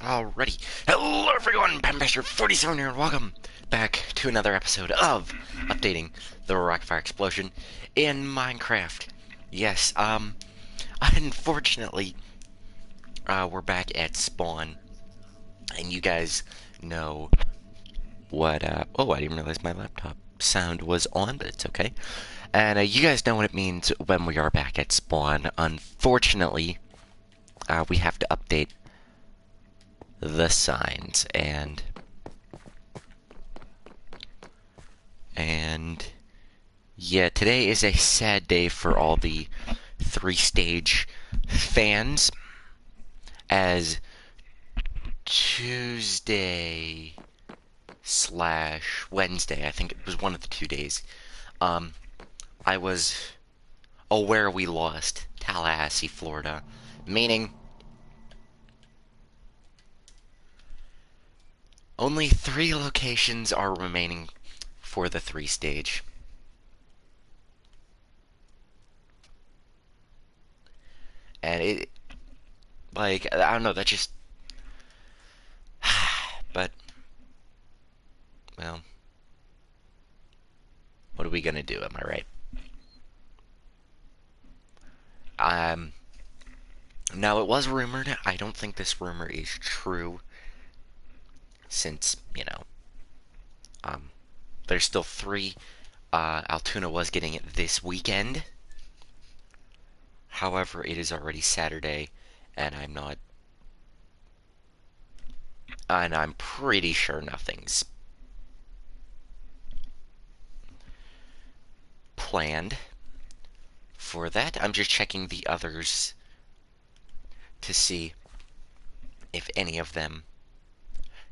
Alrighty. Hello everyone, Pambaster47 here, and welcome back to another episode of updating the Rockfire Explosion in Minecraft. Yes, unfortunately, we're back at spawn, and you guys know what, oh, I didn't realize my laptop sound was on, but it's okay. And, you guys know what it means when we are back at spawn. Unfortunately, we have to update the signs, and yeah, today is a sad day for all the three-stage fans, as Tuesday slash Wednesday, I think it was one of the 2 days, um, I was aware we lost Tallahassee, Florida, meaning only 3 locations are remaining for the 3-stage. And it, like, I don't know, that just, but, well, what are we gonna do, am I right? Um, Now it was rumored, I don't think this rumor is true, since, um, there's still 3, Altoona was getting it this weekend. However, it is already Saturday, and I'm pretty sure nothing's planned for that. I'm just checking the others to see if any of them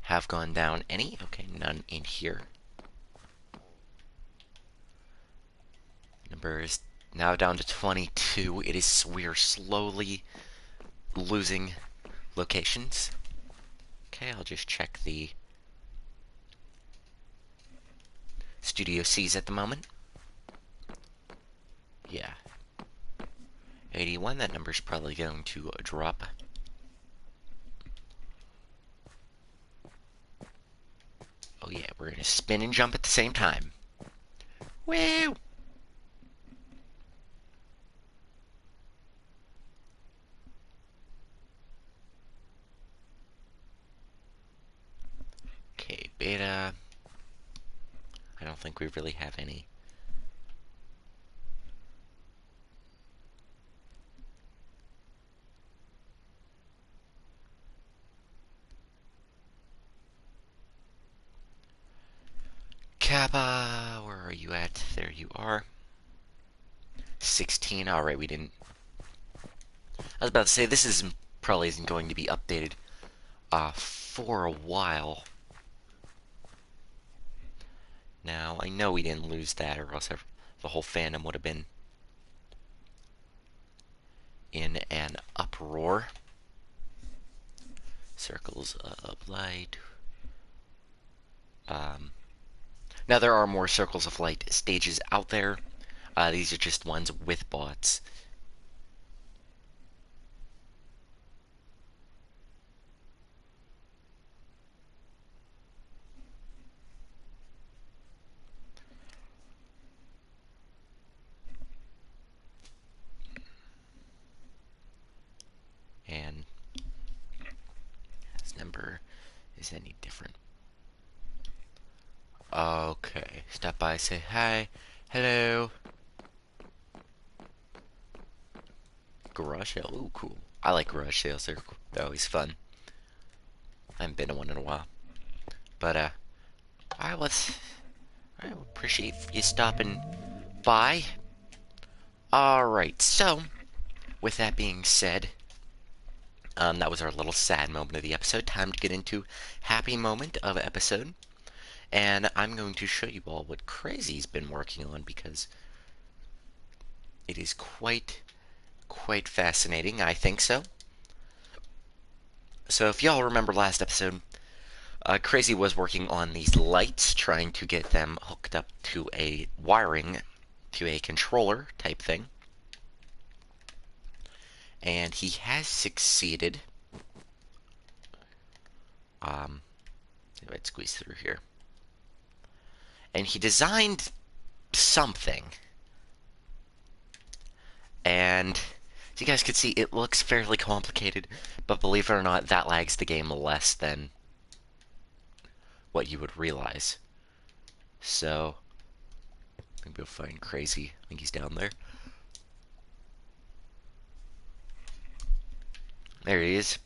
have gone down. Any? Okay, none in here. Number is now down to 22. We're slowly losing locations. Okay, I'll just check the Studio Cs at the moment. Yeah. 81, that number's probably going to drop. Oh yeah, we're gonna spin and jump at the same time. Woo! Okay, beta. I don't think we really have any. Kappa, where are you at? There you are. 16, alright, we didn't. I was about to say, this probably isn't going to be updated, for a while. Now, I know we didn't lose that, or else the whole fandom would have been in an uproar. Circles of light. Now, there are more Circles of Light stages out there. These are just ones with bots. And this number is any different. Okay, stop by, say hi, hello. Garage sale, ooh, cool. I like garage sales, they're always fun. I haven't been to one in a while. But, I appreciate you stopping by. Alright, so, with that being said, that was our little sad moment of the episode. Time to get into happy moment of episode. And I'm going to show you all what Crazy's been working on, because it is quite fascinating. I think so. So if y'all remember last episode, Crazy was working on these lights, trying to get them hooked up to a wiring, to a controller type thing. And he has succeeded. See if I can squeeze through here. And he designed something. And as you guys can see, it looks fairly complicated, but believe it or not, that lags the game less than what you would realize. So, I think we'll find Crazy. I think he's down there. There he is.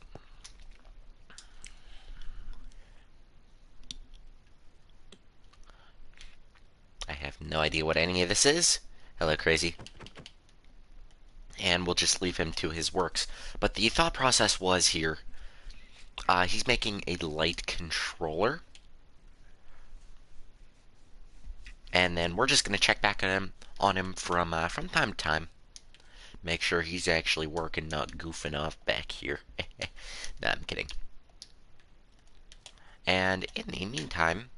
I have no idea what any of this is. Hello, Crazy. And we'll just leave him to his works. But the thought process was here, he's making a light controller. And then we're just going to check back on him from time to time. Make sure he's actually working, not goofing off back here. Nah, I'm kidding. And in the meantime,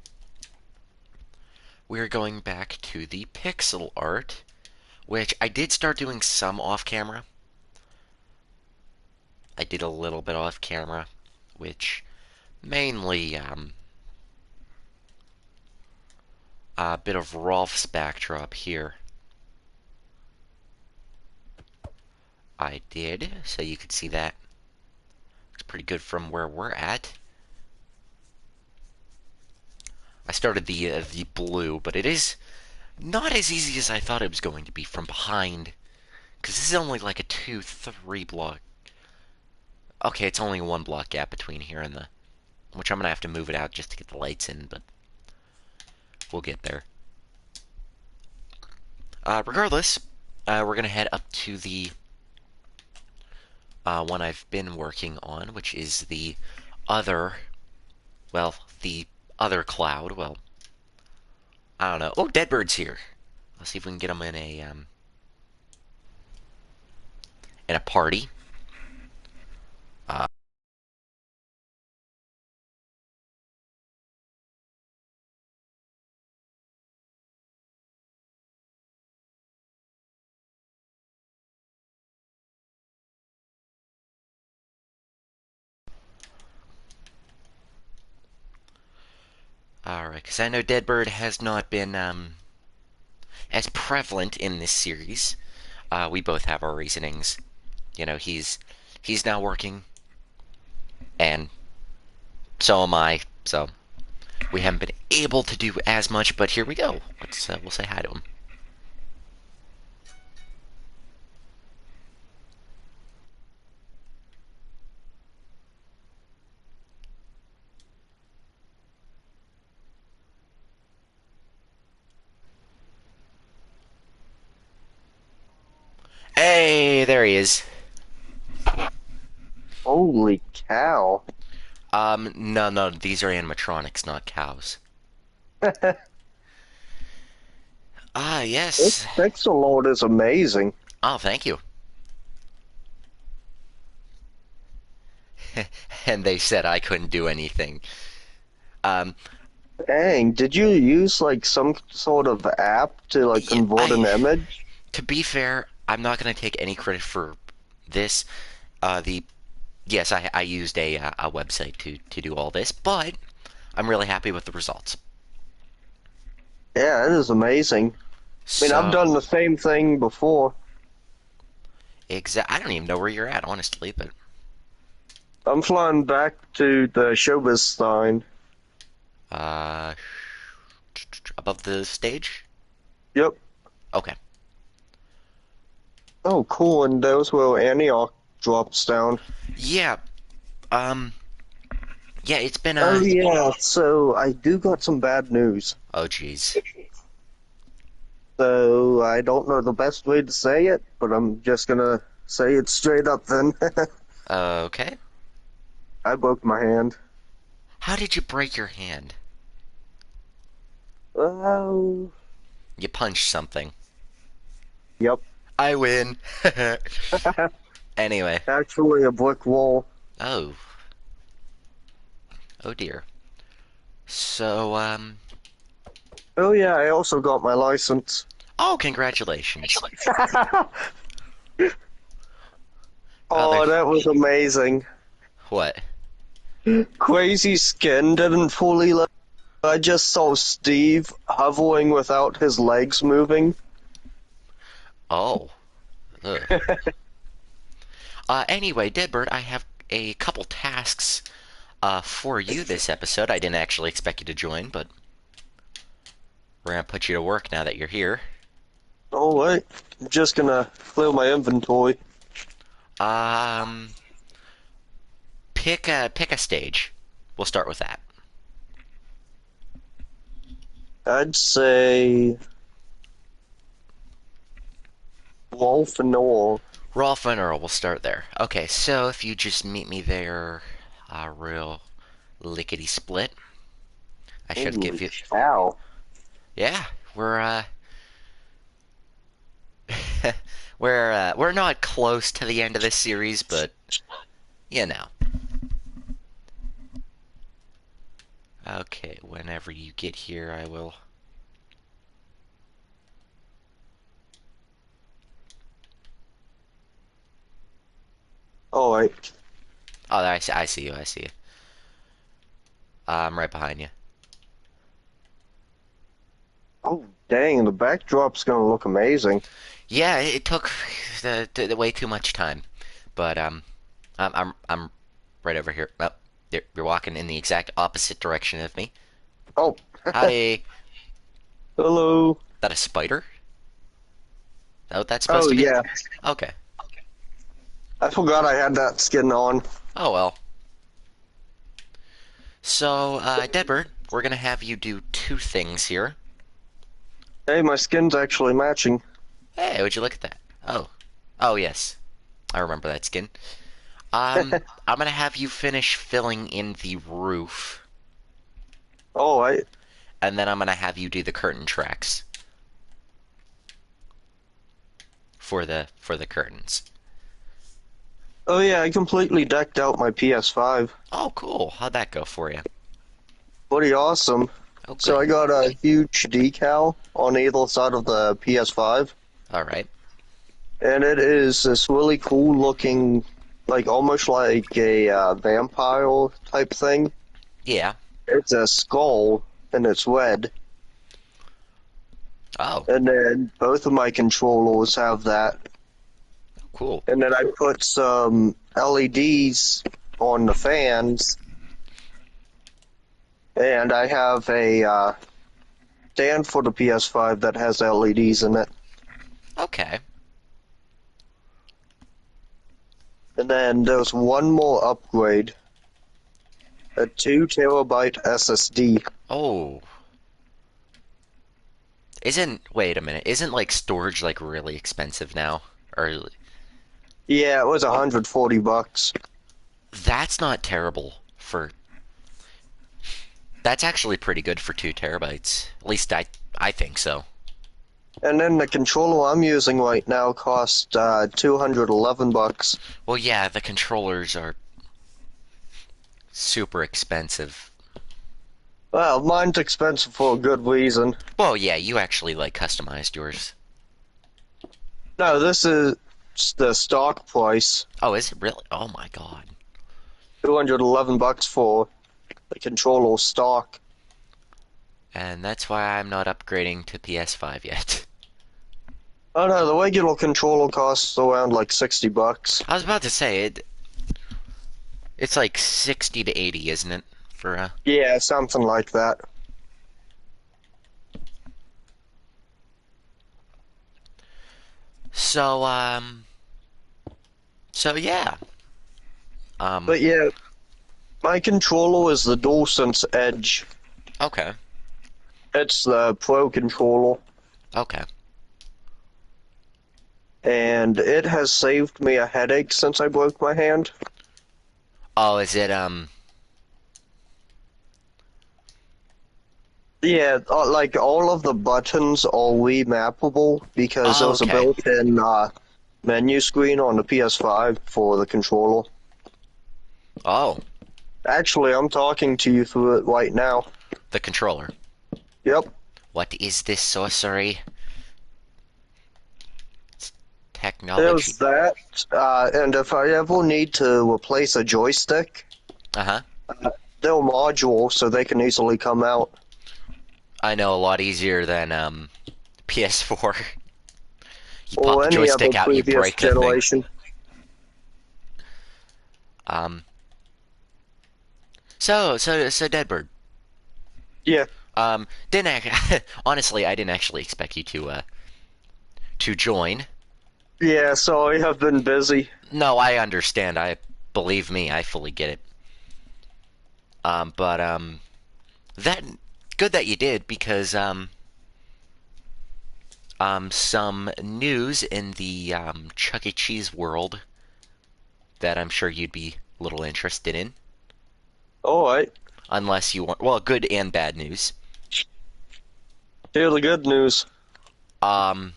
we're going back to the pixel art, which I did start doing some off camera. I did a little bit off camera, which mainly a bit of Rolf's backdrop here. I did, so you could see that. It's pretty good from where we're at. I started the blue, but it is not as easy as I thought it was going to be from behind. Because this is only like a 2-3 block. Okay, it's only a 1 block gap between here and the... Which I'm going to have to move it out just to get the lights in, but... We'll get there. Regardless, we're going to head up to the... one I've been working on, which is the other... Well, the other cloud. Well, I don't know. Oh, Deadbird's here. Let's see if we can get him in a party. Alright, because I know Deadbird has not been as prevalent in this series. We both have our reasonings. You know, he's now working, and so am I. So we haven't been able to do as much, but here we go. We'll say hi to him. Hey, there he is. Holy cow. No, these are animatronics, not cows. Ah, This yes. pixel art is amazing. Oh, thank you. And they said I couldn't do anything. Um, Dang, did you use like some sort of app to like yeah, convert an image? to be fair, I'm not going to take any credit for this. The Yes, I used a website to do all this, but I'm really happy with the results. Yeah, it is amazing. I mean, I've done So, the same thing before. I don't even know where you're at, honestly, but I'm flying back to the showbiz sign. uh, above the stage. Yep. Okay. Oh, cool. And those where Antioch drops down. Yeah. Um. Yeah. It's been Oh yeah, so I do got some bad news. Oh, jeez. So I don't know the best way to say it, but I'm just gonna say it straight up then. Okay. I broke my hand. How did you break your hand? Oh, You punched something. yep. I win. Anyway. Actually, a brick wall. Oh. Oh dear. So, Oh yeah, I also got my license. Oh, congratulations. Oh, Oh, that was amazing. What? Crazy Skin didn't fully load. I just saw Steve hovering without his legs moving. Oh. Ugh. Anyway, Deadbird, I have a couple tasks for you this episode. I didn't actually expect you to join, but we're gonna put you to work now that you're here. Oh wait, I'm just gonna clear my inventory. Um, pick a stage. We'll start with that. I'd say Wolf and Noel. Rolf and Earl, we'll start there. Okay, so if you just meet me there, real lickety split. I should give Holy you. cow. Yeah, we're not close to the end of this series, but you know. Okay, whenever you get here, I will. Oh wait. Oh, I see you. I see you. I'm right behind you. Oh dang, the backdrop's gonna look amazing. Yeah, it took the way too much time, but I'm right over here. Oh, you're walking in the exact opposite direction of me. Oh, Howdy. hello. That a spider? That what that's supposed Oh to be? yeah, Okay. I forgot I had that skin on. Oh well. So, Deadbird, we're gonna have you do two things here. Hey, my skin's actually matching. Hey, would you look at that? Oh. Oh yes. I remember that skin. I'm gonna have you finish filling in the roof, Oh, and then I'm gonna have you do the curtain tracks for the curtains. oh yeah, I completely decked out my PS5. Oh, cool. How'd that go for you? Pretty awesome. Oh, So I good. got a huge decal on either side of the PS5, All right. and it is this really cool looking, like almost like a vampire type thing. Yeah. It's a skull and it's red, Oh, and then both of my controllers have that. cool. And then I put some LEDs on the fans, and I have a stand for the PS5 that has LEDs in it. Okay. And then there's one more upgrade, a 2 terabyte SSD. Oh. Wait a minute. Isn't like storage like really expensive now? Or Yeah, it was $140. that's not terrible for that's actually pretty good for 2 terabytes. At least I think so. And then the controller I'm using right now costs $211. Well, yeah, the controllers are super expensive. Well, mine's expensive for a good reason. Well, yeah, you actually like customized yours. No, this is the stock price. Oh, is it really? Oh my god. $211 for the controller stock. And that's why I'm not upgrading to PS5 yet. Oh no, the regular controller costs around like $60. I was about to say it's like 60 to 80, isn't it? For Yeah, something like that. so so yeah. But yeah, my controller is the DualSense Edge. Okay. It's the Pro controller, Okay. and it has saved me a headache since I broke my hand. Oh, is it Yeah, like all of the buttons are remappable because Oh, there's a okay. built-in menu screen on the PS5 for the controller. Oh, Actually, I'm talking to you through it right now. the controller. Yep. What is this sorcery? Technology. There's that, and if I ever need to replace a joystick, Uh-huh. They're modular, so they can easily come out. I know, a lot easier than PS4. You pop Or the any other joystick out and you previous break the thing. generation. Um, so Deadbird. Yeah. Didn't honestly, I didn't actually expect you to join. Yeah, sorry, I've been busy. No, I understand. I believe me, I fully get it. But that good that you did because some news in the Chuck E. Cheese world that I'm sure you'd be a little interested in, Alright, unless you want, well, good and bad news. here's the good news. Um,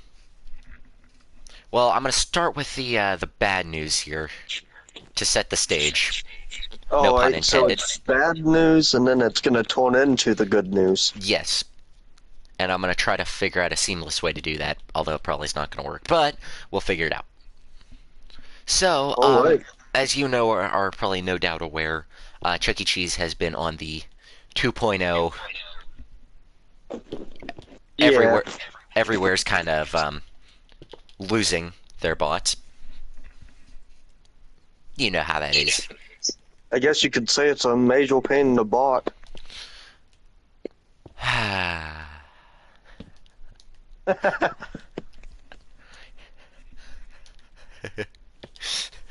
well, I'm gonna start with the bad news here to set the stage. No pun Alright, so intended. it's bad news, and then it's gonna turn into the good news. Yes, and I'm gonna try to figure out a seamless way to do that, although it probably is not gonna work, but we'll figure it out. So, Alright. as you know, or are probably no doubt aware, Chuck E. Cheese has been on the 2.0 Yeah, everywhere. Everywhere's kind of losing their bots. You know how that is. I guess you could say it's a major pain in the butt.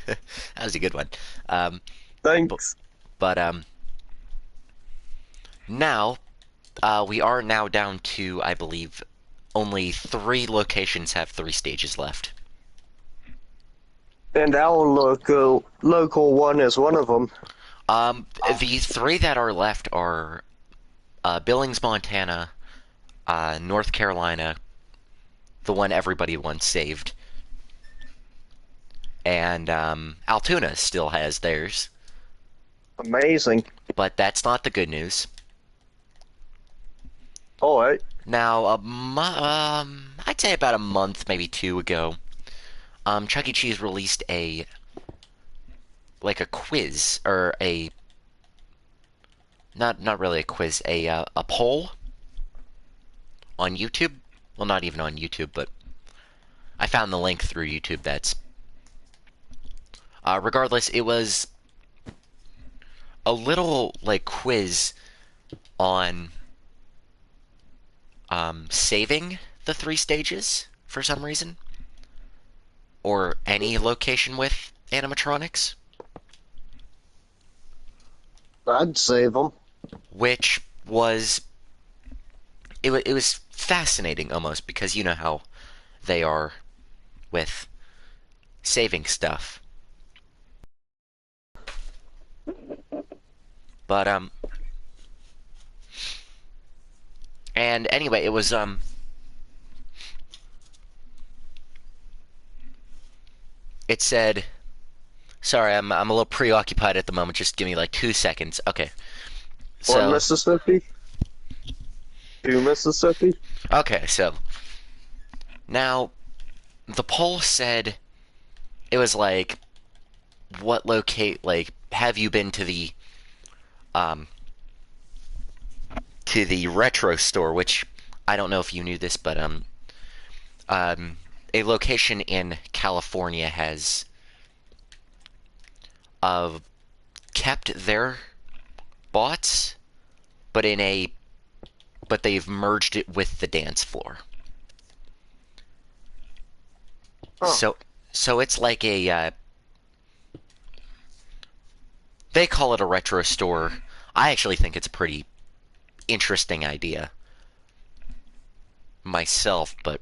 That was a good one. But, Thanks. but now we are now down to, I believe, only 3 locations have 3 stages left. And our local one is one of them. The 3 that are left are Billings, Montana, North Carolina, the one everybody once saved, and Altoona still has theirs. Amazing. But that's not the good news. Alright. Now, I'd say about a month, maybe 2 ago, Chuck E. Cheese released a quiz or a not really a quiz, a poll on YouTube. Well, not even on YouTube, but I found the link through YouTube. That's regardless. It was a little quiz on saving the 3 stages for some reason, or any location with animatronics, I'd save them. which was it was fascinating almost because you know how they are with saving stuff. But and anyway, it was it said, sorry, I'm a little preoccupied at the moment. Just give me 2 seconds. Okay. One So, Mississippi, two Mississippi. okay, so now the poll said it was what locate have you been um to the retro store, which I don't know if you knew this, but a location in California has uh kept their bots, but but they've merged it with the dance floor. Huh. So it's like they call it a retro store. I actually think it's a pretty interesting idea myself, but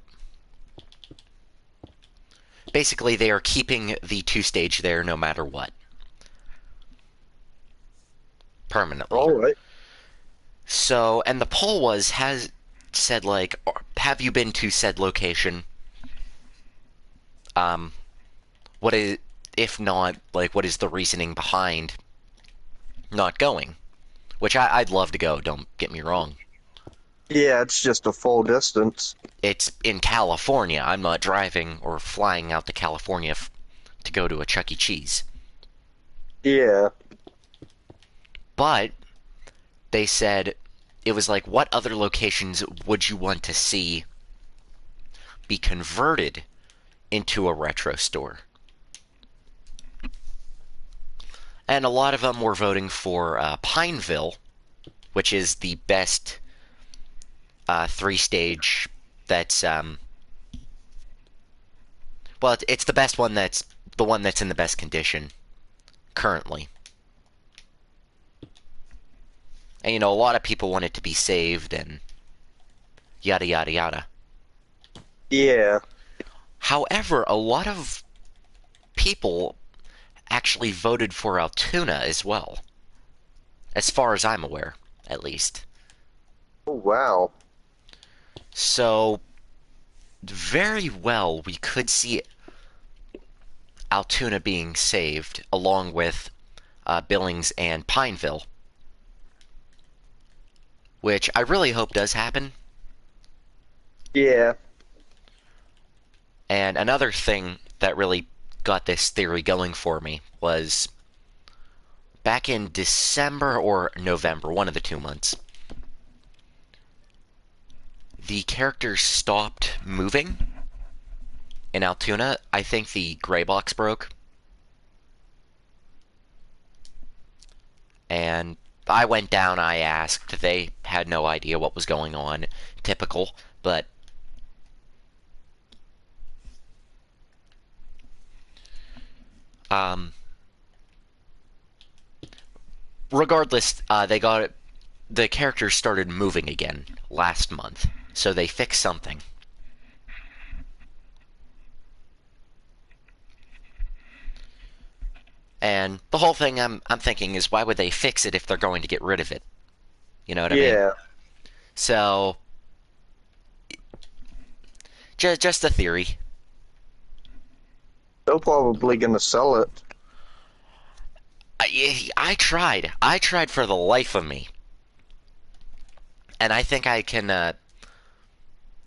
basically they are keeping the 2 stage there no matter what. Permanently. Alright. So, and the poll has said have you been to said location? What is, if not, what is the reasoning behind not going? Which I'd love to go, don't get me wrong. Yeah, it's just a full distance. It's in California. I'm not driving or flying out to California to go to a Chuck E. Cheese. Yeah. but they said it was like, what other locations would you want to see be converted into a retro store? And a lot of them were voting for Pineville, which is the best three-stage that's well, it's the best one, that's the one that's in the best condition currently. And a lot of people want it to be saved and yada yada yada. Yeah. However, a lot of people actually voted for Altoona as well, as far as I'm aware, at least. Oh, wow. So, very well, we could see Altoona being saved, along with Billings and Pineville, which I really hope does happen. Yeah. And another thing that really got this theory going for me was back in December or November, one of the 2 months, the characters stopped moving in Altoona. I think the gray box broke. And I went down, I asked. They had no idea what was going on. Typical, but regardless, the characters started moving again last month, so they fixed something. And the whole thing I'm thinking is, why would they fix it if they're going to get rid of it? You know what I mean? Yeah. So, just a theory. They're probably gonna sell it. I tried. I tried for the life of me. And I think I can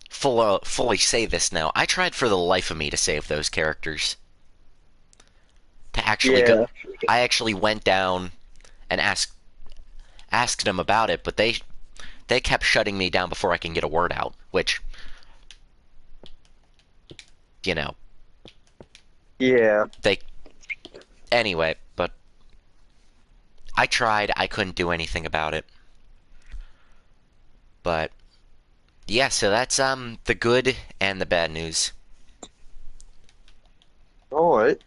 fully say this now. I tried for the life of me to save those characters. To actually Yeah. go. I actually went down and asked them about it, but they kept shutting me down before I can get a word out, which, you know, Yeah. they anyway, but I tried, I couldn't do anything about it. But yeah, so that's the good and the bad news. All right.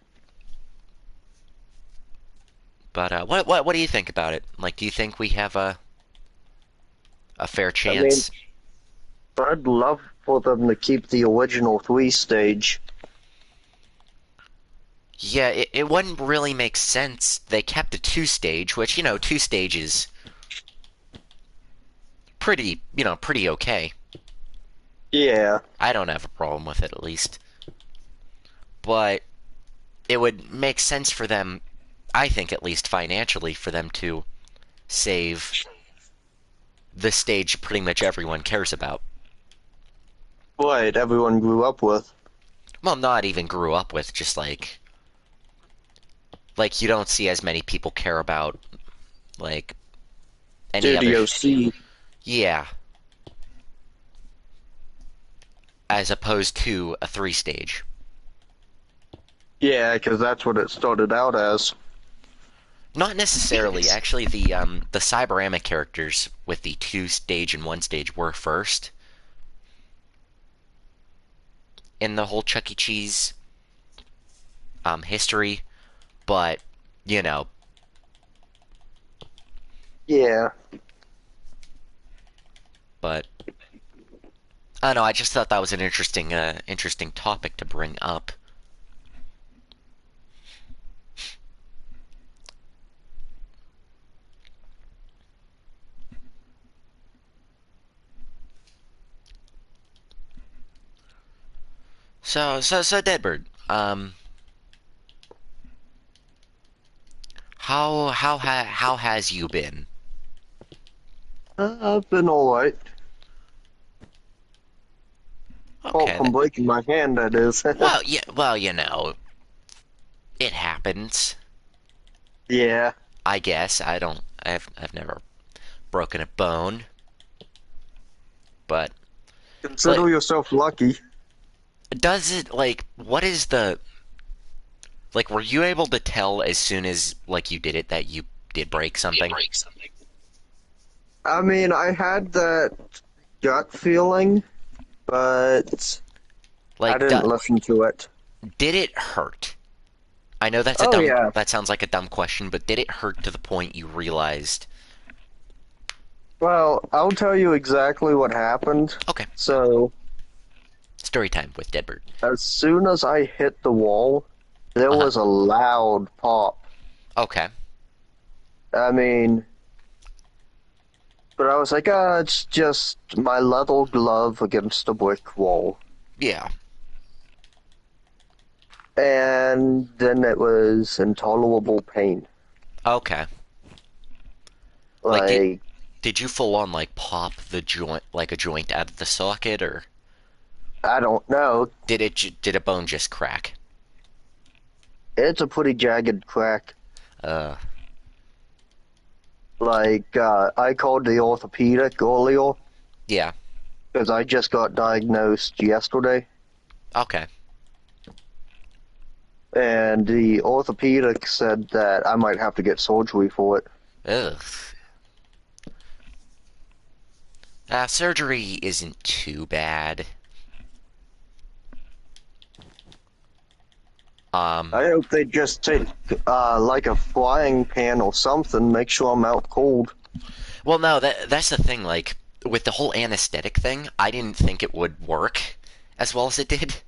But what do you think about it? Like, do you think we have a fair I mean, chance? I'd love for them to keep the original three-stage. Yeah, it wouldn't really make sense. They kept a two-stage, which, two stages pretty okay. Yeah. I don't have a problem with it, at least. But it would make sense for them, I think, at least financially, for them to save the stage pretty much everyone cares about. Right, everyone grew up with. Well, not even grew up with, just like you don't see as many people care about, like, any other. Studio C. Yeah. As opposed to a three-stage. Yeah, because that's what it started out as. Not necessarily. Actually, the Cyberamic characters with the two-stage and one-stage were first in the whole Chuck E. Cheese history, but Yeah. but I don't know. I just thought that was an interesting topic to bring up. So Deadbird, how has you been? I've been alright. Apart Okay. from breaking my hand, that is. Well, yeah. Well, it happens. Yeah. I guess. I don't. I've never broken a bone, but Consider like, yourself lucky. does it like what is the like? Were you able to tell as soon as like you did it that you did break something? I mean, I had that gut feeling, but I Like, didn't listen to it. did it hurt? I know that's a Oh dumb. yeah. That sounds like a dumb question, but did it hurt to the point you realized? Well, I'll tell you exactly what happened. Okay, So, story time with Deadbird. as soon as I hit the wall, there Uh huh. was a loud pop. Okay. I mean, but I was like, it's just my leather glove against a brick wall. Yeah. And then it was intolerable pain. Okay. Like, Like, did you full on like pop the joint like a joint out of the socket, or I don't know. did a bone just crack? It's a pretty jagged crack. Uh. Like, I called the orthopedic earlier Yeah. because I just got diagnosed yesterday. Okay. And the orthopedic said that I might have to get surgery for it. Ugh. Surgery isn't too bad. Um. I hope they just take, like a frying pan or something, make sure I'm out cold. Well, no, that's the thing. Like with the whole anesthetic thing, I didn't think it would work as well as it did.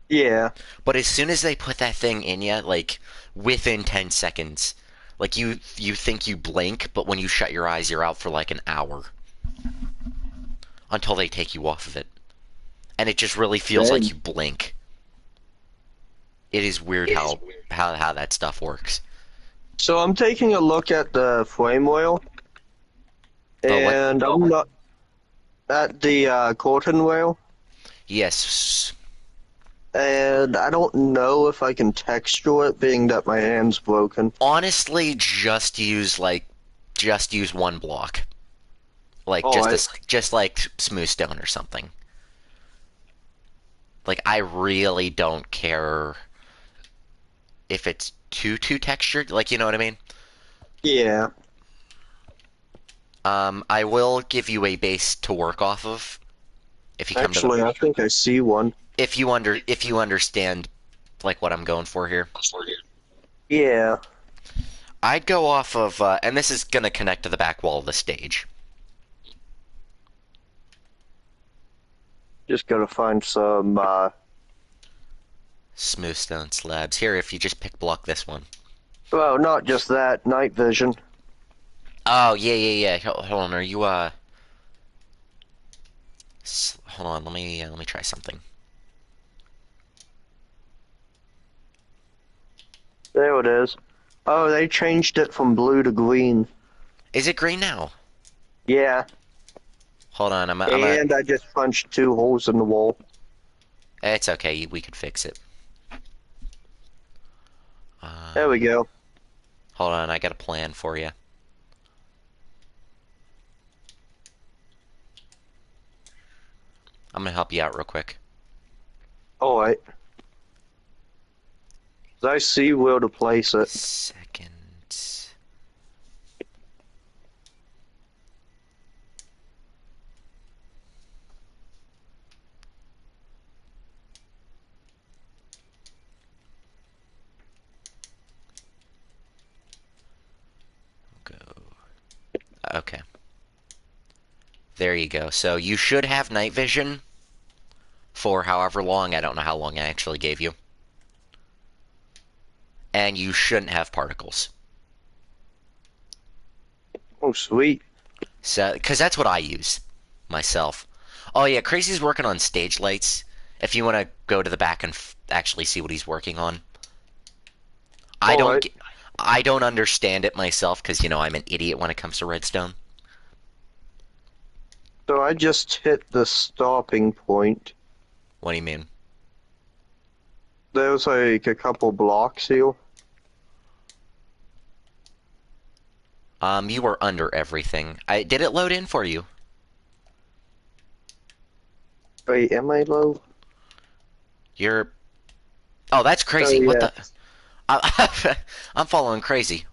Yeah, But as soon as they put that thing in you, like within 10 seconds, like you think you blink, but when you shut your eyes, you're out for like an hour until they take you off of it. And it just really feels like dang. you blink. It is weird how that stuff works. So I'm taking a look at the flame oil, Oh, what? and I'm not at the cotton whale, Yes. and I don't know if I can texture it, being that my hand's broken. Honestly, just use one block. Like Alright, just like smooth stone or something. Like I really don't care if it's too textured, like you know what I mean? yeah. I will give you a base to work off of if you come to the Actually, I think I see one. if you understand like what I'm going for here. Yeah, I'd go off of and this is gonna connect to the back wall of the stage. just gotta find some, Smooth stone slabs. Here, if you just pick block this one. well, not just that, night vision. Oh yeah. Hold on, are you hold on, let me try something. There it is. Oh, they changed it from blue to green. Is it green now? Yeah, Hold on, and I just punched two holes in the wall. it's okay, we could fix it. There we go. Hold on, I got a plan for you. I'm gonna help you out real quick. Alright. I see where to place it. Second. Go. Okay. There you go. So you should have night vision for however long. I don't know how long I actually gave you. And you shouldn't have particles. Oh, sweet. So, because that's what I use myself. Oh yeah, Crazy's working on stage lights. If you want to go to the back and actually see what he's working on. I don't Alright. get, I don't understand it myself because you know I'm an idiot when it comes to redstone. So I just hit the stopping point. What do you mean? There's like a couple blocks here. You were under everything. Did it load in for you? Wait, am I low? You're. Oh, that's Oh crazy. What yeah. the? I'm following crazy.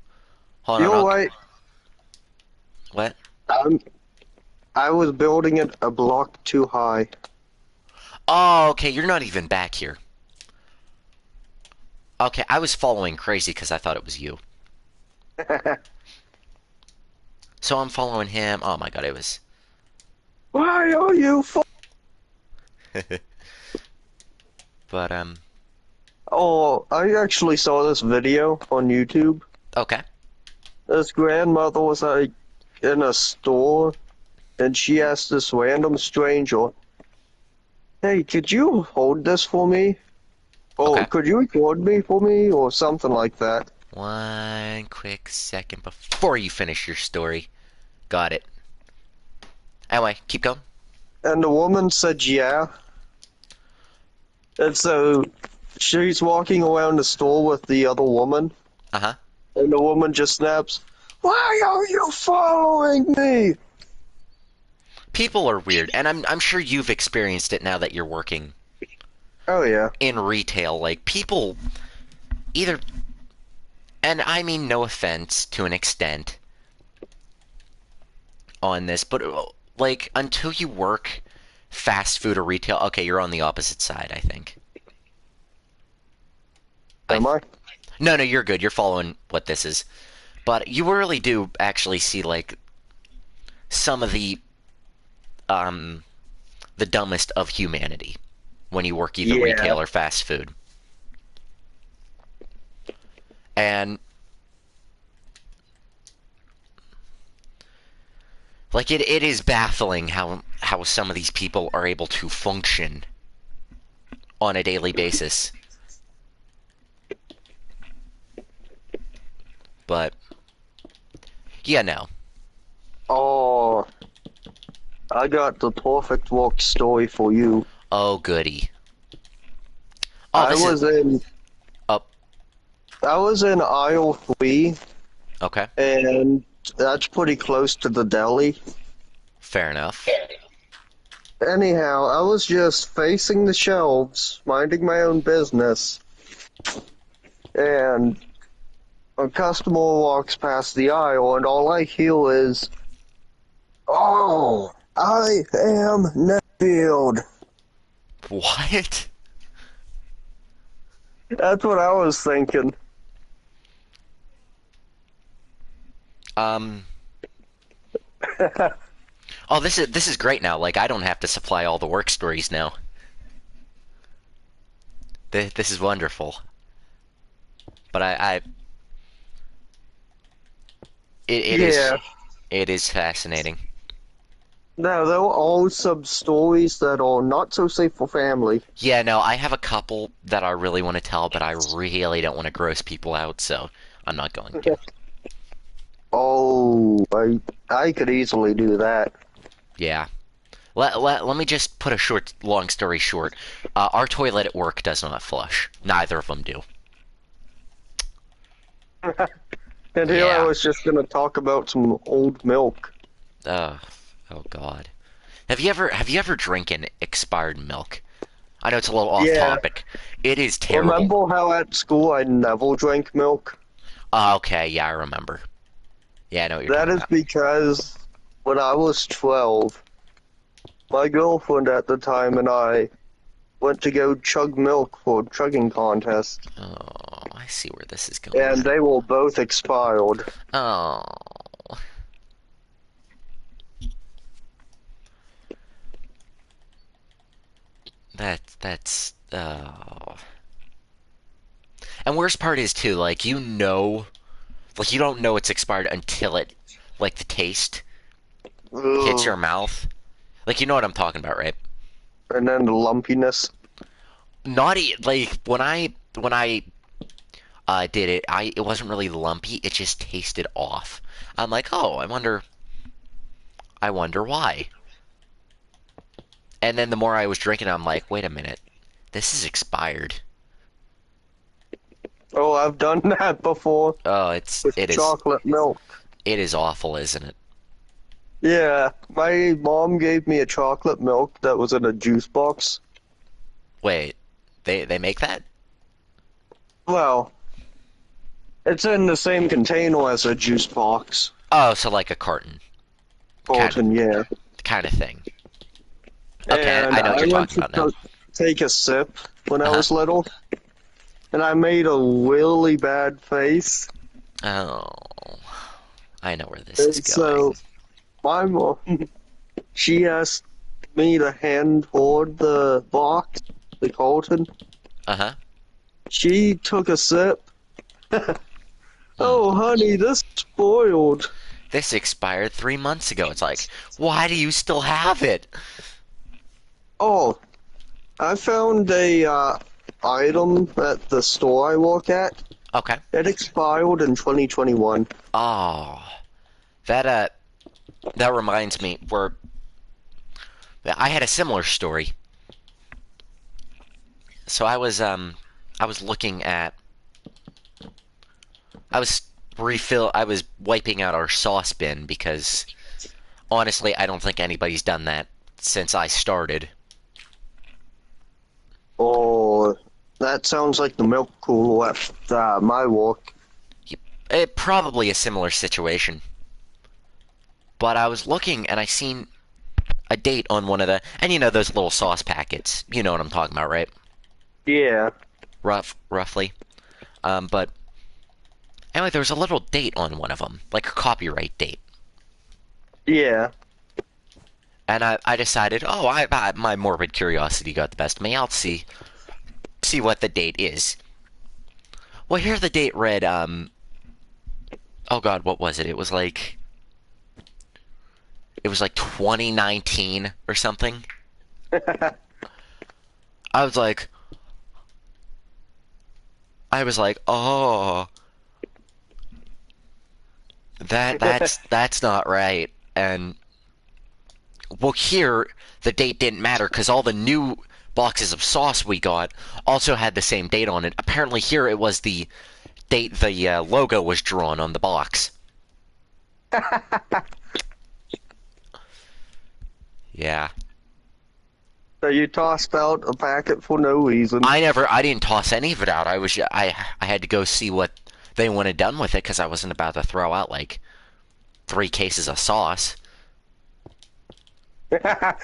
Hold on. You're right. What? I'm, I was building it a block too high. Oh, okay. You're not even back here. Okay, I was following crazy because I thought it was you. So I'm following him. Oh my god, it was. Why are you But Oh, I actually saw this video on YouTube. okay. This grandmother was like in a store and she asked this random stranger, "Hey, could you hold this for me? Or Okay. could you record me for me?" Or something like that. One quick second before you finish your story. Got it. Anyway, keep going. And the woman said, "Yeah." And so she's walking around the store with the other woman, Uh-huh. and the woman just snaps, "Why are you following me?" People are weird, and I'm sure you've experienced it now that you're working Oh yeah. in retail. Like people either, and I mean no offense to an extent on this, but like until you work fast food or retail, okay, you're on the opposite side, I think. I Am I? No, no, you're good. You're following what this is. But you really do actually see like some of the dumbest of humanity when you work either Yeah. retail or fast food. And like it is baffling how some of these people are able to function on a daily basis. But yeah, no. Oh, I got the perfect work story for you. Oh goody. Oh, I this is was in up. I was in aisle 3, Okay, and that's pretty close to the deli. fair enough. Anyhow, I was just facing the shelves, minding my own business, and a customer walks past the aisle, and all I hear is, "Oh, I am Netfield." What? That's what I was thinking. Um. Oh, this is great now. Like I don't have to supply all the work stories now. This is wonderful. But it is Yeah. it is fascinating. No, there were all some stories that are not so safe for family. Yeah, no, I have a couple that I really want to tell, but I really don't want to gross people out, so I'm not going to. Oh, I could easily do that. Yeah. Let me just put a long story short. Our toilet at work does not flush. Neither of them do. And here I Yeah. was just gonna talk about some old milk. Oh, oh God. Have you ever drinking expired milk? I know it's a little off Yeah. topic. It is terrible. Remember how at school I never drank milk? Okay, yeah, I remember. Yeah, I know what you're That talking is about. because when I was 12, my girlfriend at the time and I went to go chug milk for a chugging contest, Oh, I see where this is going. and they were both expired. Oh, that's oh. And worst part is too, like like you don't know it's expired until like the taste hits your Ugh. mouth. Like you know what I'm talking about, right? And then the lumpiness. Like when I did it, it wasn't really lumpy. It just tasted off. I'm like, oh, I wonder why. And then the more I was drinking, I'm like, wait a minute, this is expired. Oh, I've done that before Oh, it's with it is chocolate milk. It is awful, isn't it? Yeah, my mom gave me a chocolate milk that was in a juice box. Wait, they make that? Well, it's in the same container as a juice box. Oh, so like a carton kind Bolton, yeah. kind of thing. Okay, And I know what I you're went talking to about now. take a sip when I Uh-huh. was little, and I made a really bad face. Oh, I know where this is And so going. my mom, she asked me to hand toward the box, the Colton. Uh-huh. She took a sip. Hmm. Oh, honey, this spoiled. This expired 3 months ago. It's like, why do you still have it? Oh, I found a item at the store I work at. Okay. It expired in 2021. Oh, that that reminds me. Where I had a similar story. So I was looking at I was I was wiping out our sauce bin because honestly, I don't think anybody's done that since I started. Oh, that sounds like the milk cooler at my work. Probably a similar situation. But I was looking and I seen a date on one of the, and you know those little sauce packets. You know what I'm talking about, right? Yeah, Roughly. But anyway, there was a little date on one of them, like a copyright date. yeah. And I decided, oh, my morbid curiosity got the best of me. I'll see what the date is. Well, here the date read, oh God, what was it? It was like 2019 or something. I was like, oh, that's not right. And well, here the date didn't matter because all the new boxes of sauce we got also had the same date on it. Apparently, here it was the date the logo was drawn on the box. Yeah, So you tossed out a packet for no reason. I didn't toss any of it out. I had to go see what they wanted done with it because I wasn't about to throw out like 3 cases of sauce. That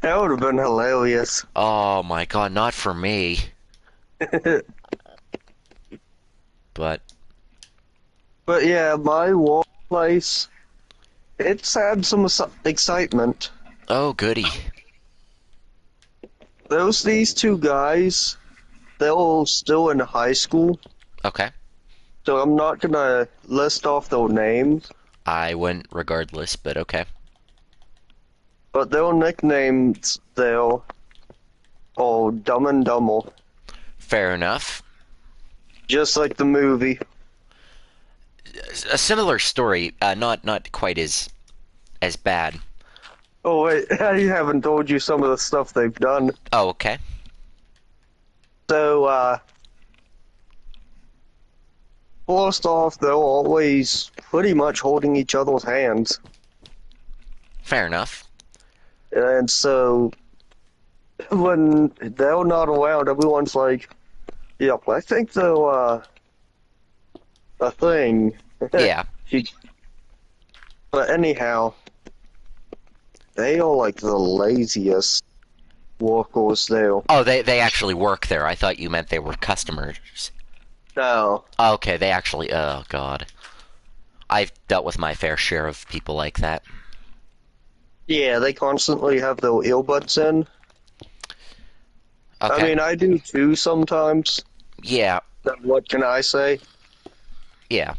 would have been hilarious. Oh my God, not for me. But But yeah, my workplace, it's had some excitement. oh goody. These two guys, they're all still in high school, Okay, so I'm not gonna list off their names, I went regardless, but okay. but their nicknames, they're all Dumb and Dumber, Fair enough. just like the movie. A similar story, not quite as bad. Oh wait, I haven't told you some of the stuff they've done. Oh, okay. So, first off, they're always pretty much holding each other's hands. Fair enough. And so, when they're not around, everyone's like, yep, I think they're, a thing. Yeah. But anyhow, they are like the laziest workers there. Oh, they actually work there. I thought you meant they were customers. No. Okay, they actually. Oh God, I've dealt with my fair share of people like that. Yeah, they constantly have their earbuds in. Okay. I mean, I do too sometimes. Yeah. What can I say? Yeah.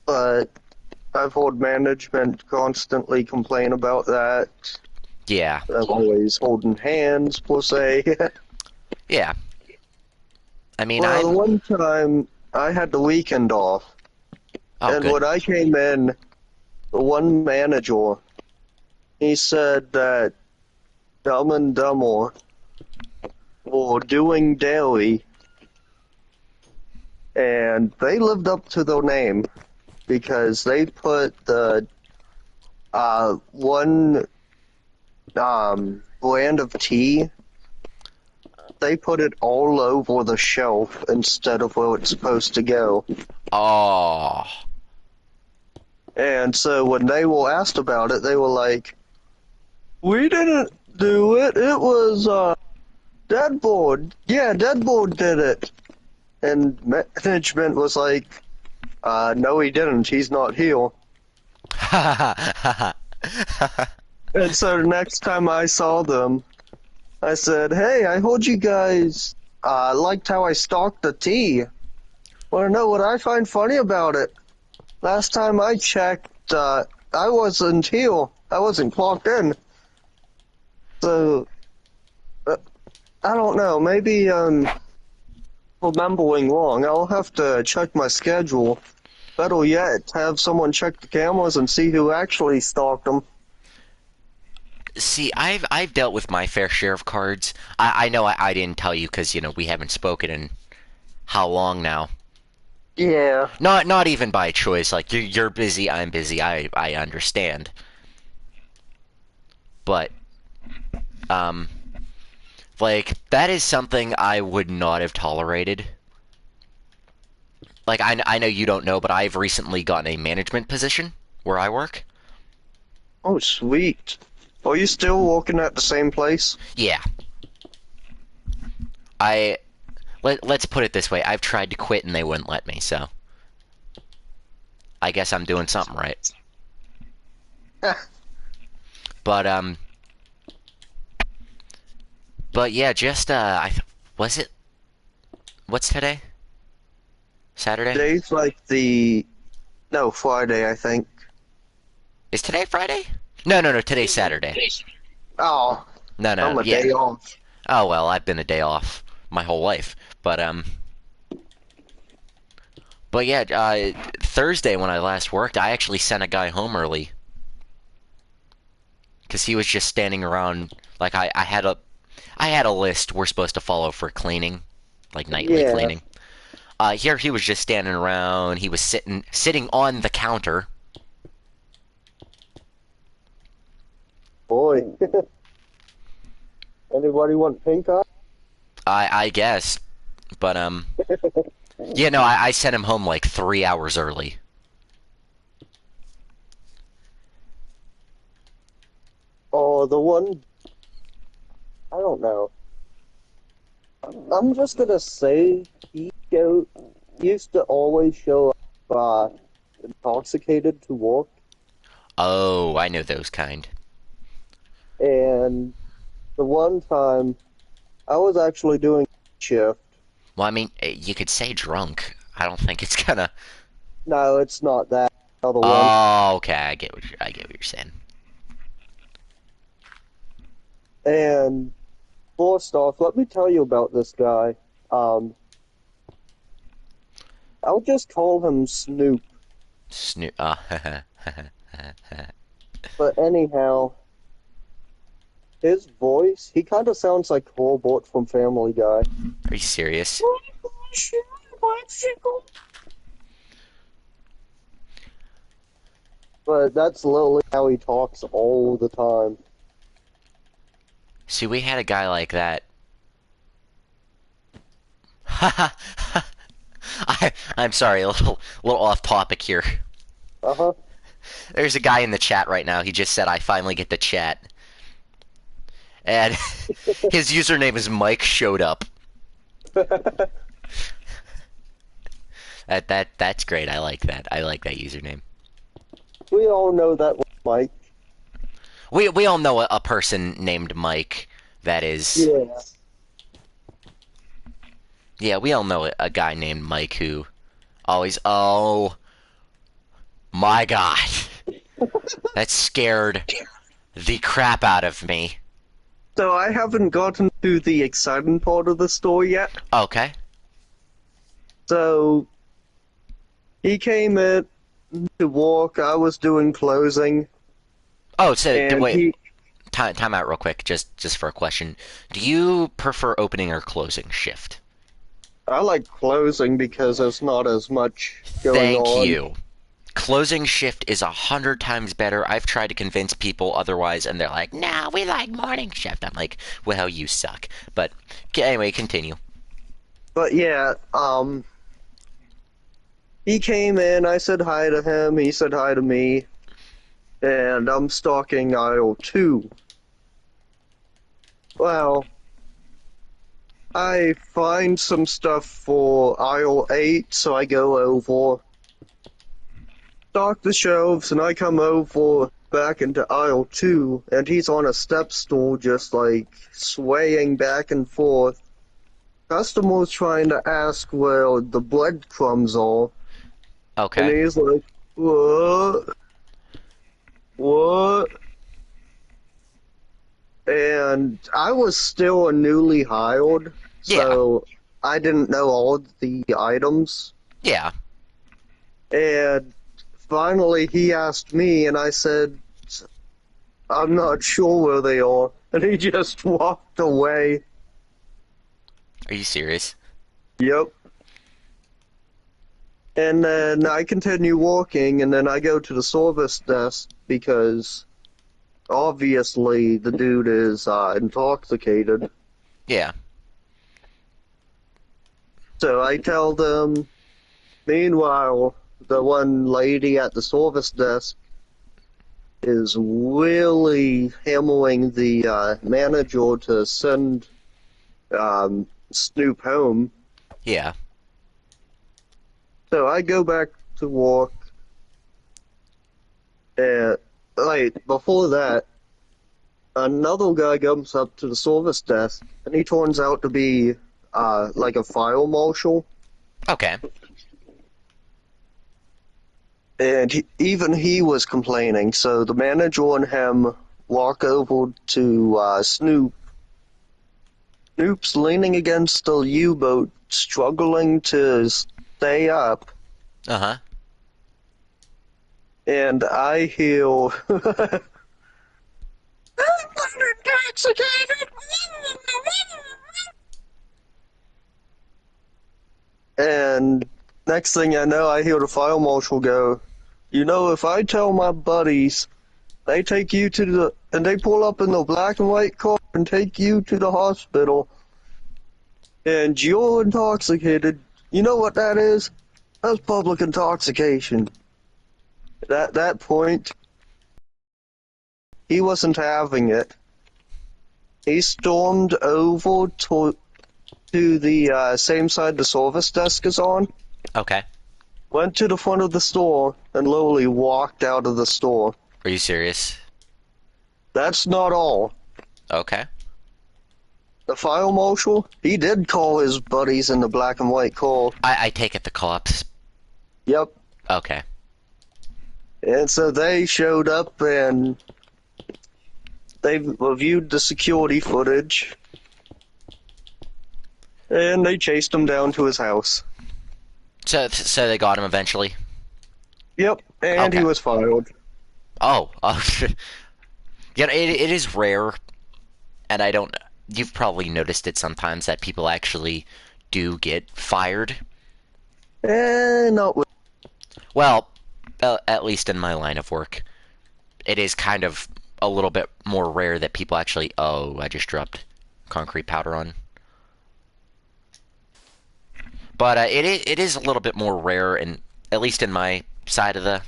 But I've heard management constantly complain about that. Yeah. I'm always holding hands, per se. Yeah. I mean, Well, one time I had the weekend off, Oh, and good. when I came in, the one manager, he said that Dumb and Dumber were doing dairy, and they lived up to their name. because they put the one brand of tea. They put it all over the shelf instead of where it's supposed to go. Oh. And so when they were asked about it, they were like, "We didn't do it. It was Deadboard. Yeah, Deadboard did it." And management was like, "No, he didn't. He's not here." And so the next time I saw them, I said, "Hey, I heard you guys liked how I stalked the tea. Want to know what I find funny about it? Last time I checked, I wasn't here. I wasn't clocked in. So, I don't know. Maybe remembering wrong. I'll have to check my schedule. Better yet, have someone check the cameras and see who actually stalked them." See, I've dealt with my fair share of cards. I know I didn't tell you because, we haven't spoken in how long now. Yeah. Not even by choice. Like, you're busy, I'm busy. I understand. But, like, that is something I would not have tolerated. Like, I know you don't know, but I've recently gotten a management position where I work. Oh, sweet. Are you still working at the same place? Yeah. Let's put it this way. I've tried to quit and they wouldn't let me, so I guess I'm doing something right. But yeah, just was it what's today? Saturday? Today's like no, Friday, I think. Is today Friday? No, today's Saturday. Oh, No, I'm a yeah. day off. Oh well, I've been a day off my whole life. But yeah, Thursday when I last worked, I actually sent a guy home early. Because he was just standing around, like I had a list we're supposed to follow for cleaning, like nightly Yeah. cleaning. Here he was just standing around, he was sitting on the counter. Boy. Anybody want pink eye? I guess. But yeah, no, I sent him home like 3 hours early. Oh, the one. I don't know. I'm just gonna say he used to always show up intoxicated to work, Oh, I know those kind. and the one time I was actually doing shift. Well, I mean, you could say drunk. I don't think it's gonna. No, it's not that other one. Oh, okay, I get what you're saying. And first off, let me tell you about this guy. I'll just call him Snoop. Snoop. But anyhow, his voice, he kind of sounds like Corbett from Family Guy. Are you serious? But that's literally how he talks all the time. See, we had a guy like that. I'm sorry, a little off topic here. Uh-huh. There's a guy in the chat right now. He just said, "I finally get to chat," and his username is Mike Showed Up. That's great. I like that. I like that username. We all know that Mike. We all know a person named Mike that is. Yeah. Yeah, we all know a guy named Mike who always. Oh my God, that scared the crap out of me. So I haven't gotten to the exciting part of the story yet. Okay. So he came in to work. I was doing closing. Oh, so And wait. Time out real quick, just for a question. Do you prefer opening or closing shift? I like closing because there's not as much going Thank on. you. closing shift is 100 times better. I've tried to convince people otherwise, and they're like, "No, we like morning shift." I'm like, "Well, you suck." But anyway, continue. But yeah, he came in, I said hi to him, he said hi to me, and I'm stalking aisle 2. Well, I find some stuff for aisle 8, so I go over, stock the shelves, and I come over back into aisle 2, and he's on a step stool just like swaying back and forth. Customers trying to ask where the breadcrumbs are, and Okay. he's like, what? What? And I was still a newly hired, Yeah. so I didn't know all the items. Yeah. And finally, he asked me, and I said, I'm not sure where they are. And he just walked away. Are you serious? Yep. And then I continue walking, and then I go to the service desk because obviously the dude is intoxicated. Yeah. So I tell them, meanwhile, the one lady at the service desk is really hammering the manager to send Snoop home. Yeah. So I go back to work, and like before that, another guy comes up to the service desk, and he turns out to be like a file marshal, Okay. and even he was complaining. So the manager and him walk over to Snoop. Snoop's leaning against the U-boat, struggling to stay up, Uh-huh. and I hear, I'm intoxicated. And next thing I know, I hear the fire marshal go, you know, if I tell my buddies, they take you to the, and they pull up in the black and white car and take you to the hospital, and you're intoxicated, you know what that is? That's public intoxication. At that point, he wasn't having it. He stormed over to the same side the service desk is on, Okay. went to the front of the store, and literally walked out of the store. Are you serious? That's not all. Okay. The fire marshal, he did call his buddies in the black and white car. I take it the cops. Yep. Okay. And so they showed up and they reviewed the security footage. And they chased him down to his house. So they got him eventually. Yep. And Okay. he was fired. Oh. Yeah, it is rare, and I don't. You've probably noticed it sometimes that people actually do get fired. And not with. Well, at least in my line of work, it is kind of a little bit more rare that people actually. Oh, I just dropped concrete powder on. But it is a little bit more rare, and at least in my side of the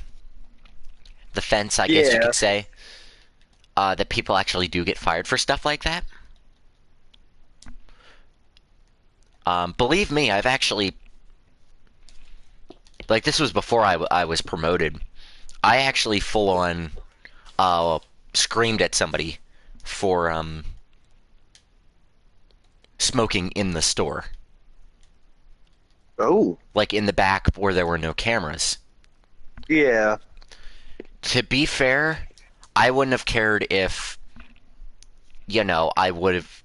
fence, I guess you Yeah. could say, that people actually do get fired for stuff like that. Believe me, I've actually, like, this was before I was promoted. I actually full on screamed at somebody for smoking in the store, Oh. like in the back where there were no cameras. Yeah. To be fair, I wouldn't have cared if, I would have,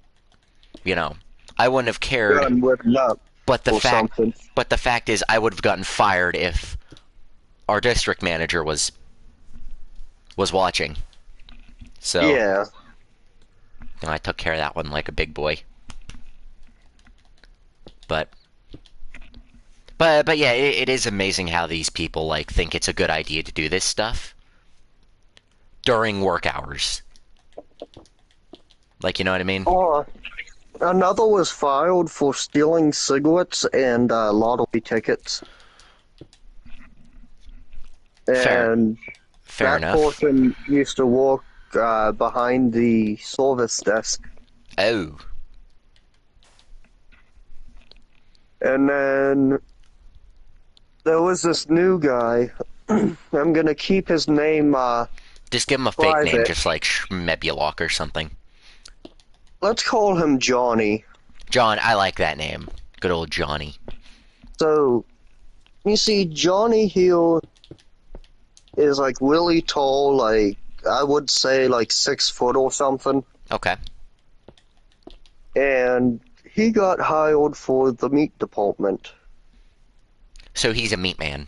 I wouldn't have cared. Gun whipped up But the or fact, something. but the fact is, I would have gotten fired if our district manager was watching. So Yeah. I took care of that one like a big boy. But But yeah, it is amazing how these people like think it's a good idea to do this stuff during work hours. Like, you know what I mean? Oh, another was filed for stealing cigarettes and lottery tickets. Fair, And fair that enough. person used to work behind the service desk. Oh, And then there was this new guy. I'm gonna keep his name just give him a fake name, private. just like Schmebulok or something. Let's call him Johnny. John, I like that name. Good old Johnny. So, you see, Johnny here is like really tall, like I would say like 6 foot or something. Okay. And he got hired for the meat department. So he's a meat man.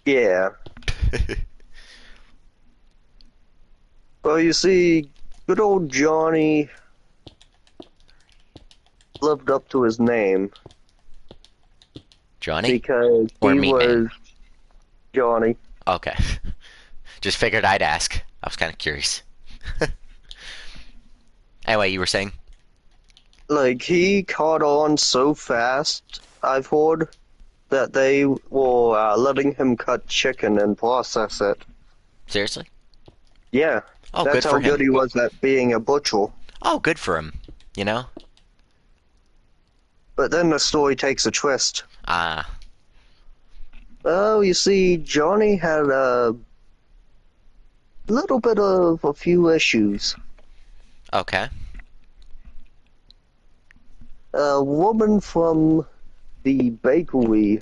Yeah. Well, you see, good old Johnny lived up to his name Johnny? because Or he meat man? was Johnny. Okay. Just figured I'd ask. I was kind of curious. Anyway, you were saying? Like, he caught on so fast, I've heard, that they were letting him cut chicken and process it. Seriously? Yeah, Oh, that's good how for good him. he was at being a butcher. Oh, good for him. You know? But then the story takes a twist. Ah, Oh, you see, Johnny had a little bit of a few issues. okay. A woman from the bakery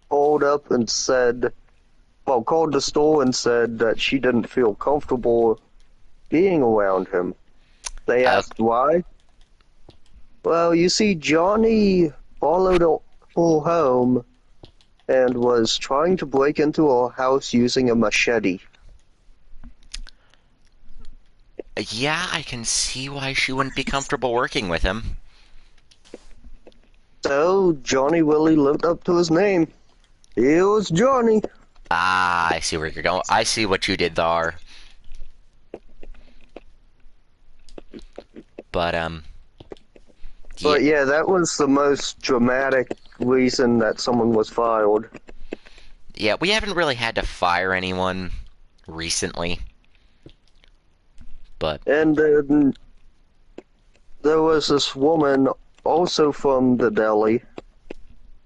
called up and said, well, called the store and said that she didn't feel comfortable being around him. They Uh, asked why. Well, you see, Johnny followed her home and was trying to break into her house using a machete. yeah, I can see why she wouldn't be comfortable working with him. So, Johnny Willie lived up to his name. He was Johnny. Ah, I see where you're going. I see what you did there. But, yeah, But yeah, that was the most dramatic reason that someone was fired. yeah, we haven't really had to fire anyone recently. But, And then there was this woman also from the deli.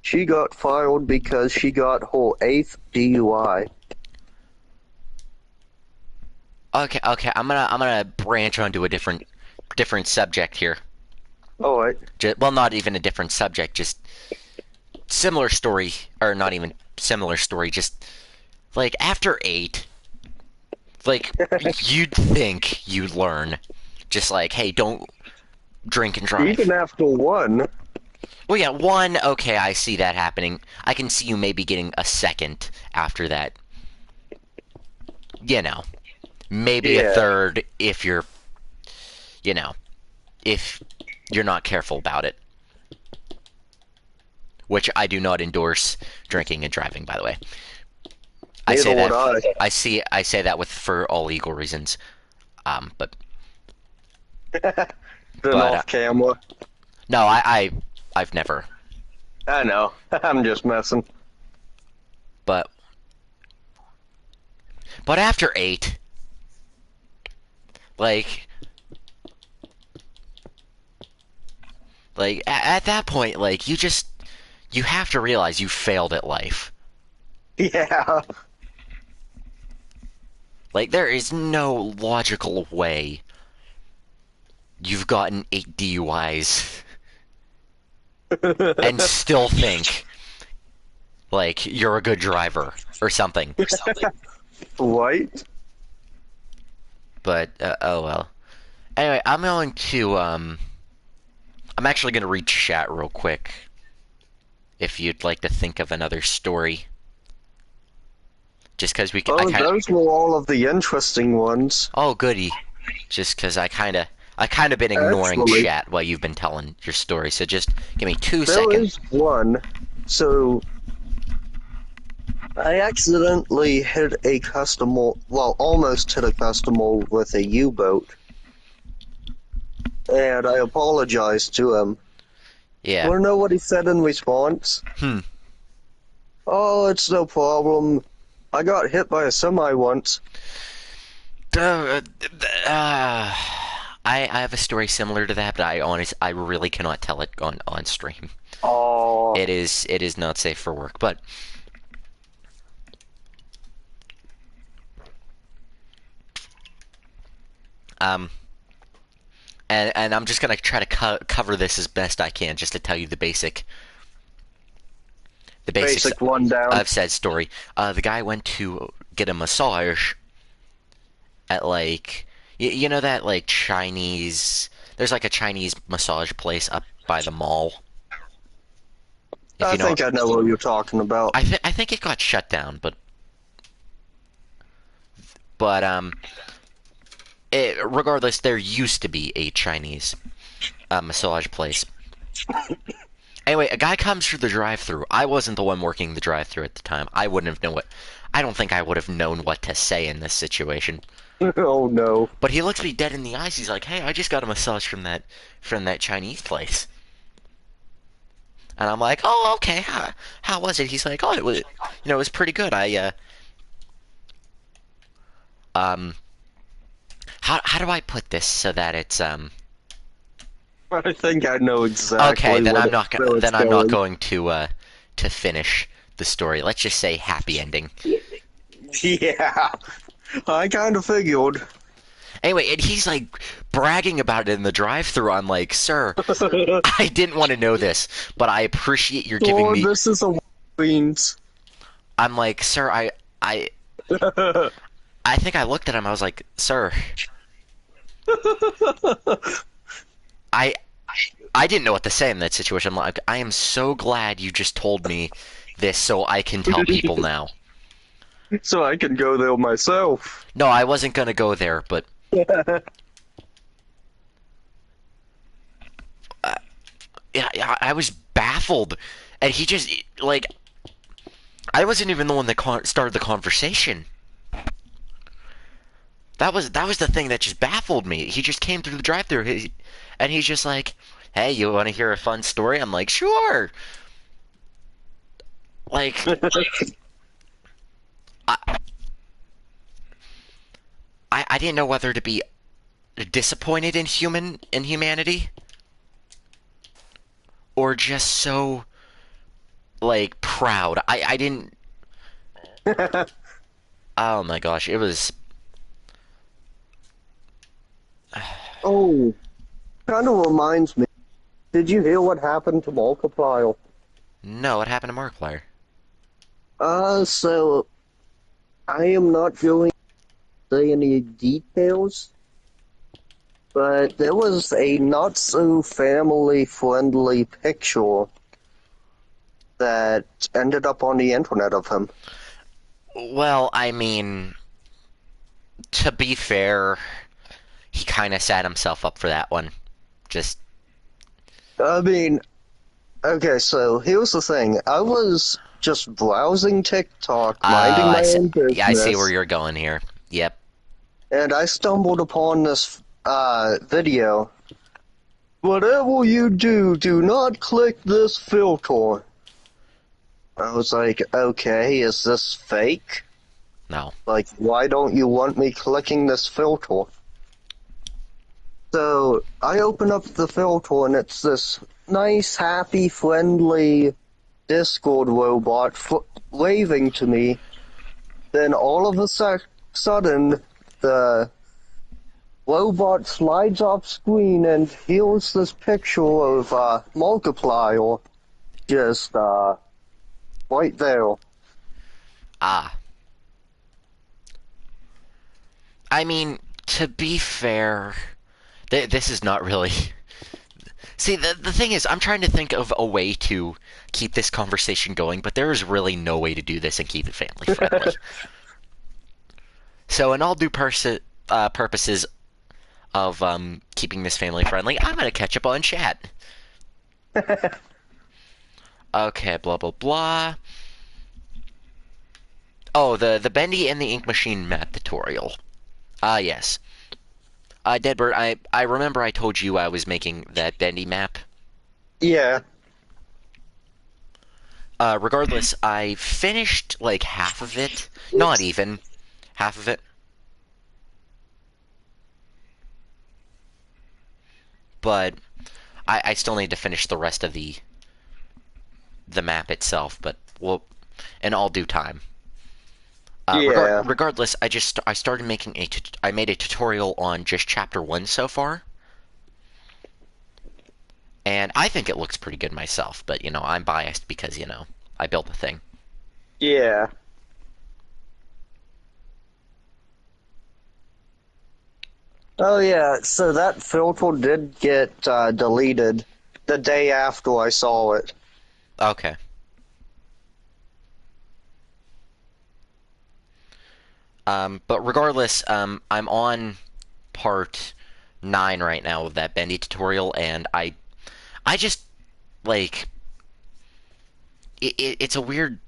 She got fired because she got her 8th DUI. okay, I'm gonna branch onto a different subject here. Alright. Well, not even a different subject, just similar story, or not even similar story, just like after 8, like you'd think you'd learn, just like, hey, don't drink and drive. Even after 1. Well, yeah, 1, okay, I see that happening. I can see you maybe getting a 2nd after that. You know, maybe a Yeah. 3rd if you're, you know, if you're not careful about it. Which I do not endorse drinking and driving, by the way. I say Neither that would I say that with for all legal reasons. But Then but off camera. no, I've never. I know. I'm just messing. But after 8, like at that point, like you have to realize you failed at life. Yeah. Like there is no logical way you've gotten 8 DUIs and still think like you're a good driver or something. Right? But oh well. Anyway, I'm actually going to read chat real quick if you'd like to think of another story. Just because I Oh, kind of, those were all of the interesting ones. oh goody, just because I kind of been ignoring Actually, chat while you've been telling your story. So just give me 2 there seconds. is one. So, I accidentally hit a customer, well, almost hit a customer with a U-boat, and I apologized to him. Yeah. Wanna know what he said in response? Hmm. Oh, it's no problem. I got hit by a semi once. Uh, uh, I have a story similar to that, but I really cannot tell it on stream. Oh, It is not safe for work. But um, and I'm just gonna try to cover this as best I can, just to tell you the basics basic rundown. of said story. The guy went to get a massage at like you know that like Chinese. There's like a Chinese massage place up by the mall. If I you know, think I know what you're talking about. I think it got shut down, but regardless, there used to be a Chinese massage place. Anyway, a guy comes through the drive-through. I wasn't the one working the drive-through at the time. I wouldn't have known what. I don't think I would have known what to say in this situation. Oh no. But he looks me dead in the eyes. He's like, "Hey, I just got a massage from that Chinese place." And I'm like, "Oh, okay. How was it?" He's like, "Oh, it was pretty good. Um, how do I put this so that it's I think I know exactly okay? Then what I'm not where it's then I'm not going. going to finish the story. Let's just say happy ending. Yeah, I kind of figured. Anyway, and he's like bragging about it in the drive-through. I'm like, "Sir, I didn't want to know this, but I appreciate you're giving Oh, me." this is a beans. I'm like, "Sir, I think I looked at him. I was like, "Sir, I I didn't know what to say in that situation. I'm like, I am so glad you just told me this so I can tell people now." So I can go there myself. No, I wasn't gonna go there, but yeah, I was baffled, and he just like I wasn't even the one that started the conversation. That was the thing that just baffled me. He just came through the drive-through, and he's just like, "Hey, you want to hear a fun story?" I'm like, "Sure." Like, I, I didn't know whether to be disappointed in humanity or just so like proud. I didn't. Oh my gosh, it was. Oh, kind of reminds me. Did you hear what happened to Markiplier? No, what happened to Markiplier? So I am not going to say any details, but there was a not so family friendly picture that ended up on the internet of him. Well, I mean, to be fair, he kind of set himself up for that one. Just I mean, okay, so here's the thing. I was just browsing TikTok, minding my own yeah, I see where business, you're going here. Yep. and I stumbled upon this video. Whatever you do, do not click this filter. I was like, okay, is this fake? No. Like, why don't you want me clicking this filter? So I open up the filter and it's this nice, happy, friendly Discord robot waving to me. Then all of a sudden, the robot slides off screen and here's this picture of Markiplier just right there. Ah. I mean, to be fair, this is not really. See, the thing is, I'm trying to think of a way to keep this conversation going, but there is really no way to do this and keep it family friendly. So, in all due purposes of keeping this family friendly, I'm gonna catch up on chat. Okay, blah blah blah. Oh, the Bendy and the Ink Machine map tutorial. Ah, yes. Deadbird, I remember I told you I was making that Bendy map. Yeah. Regardless, I finished like half of it. Not even half of it. But I still need to finish the rest of the map itself, but well, in all due time. Yeah. Regardless, I started making I made a tutorial on just chapter 1 so far, and I think it looks pretty good myself, but I'm biased because, I built the thing. Yeah. Oh yeah, so that filter did get deleted the day after I saw it. Okay. But regardless, I'm on part 9 right now of that Bendy tutorial, and I just like it's a weird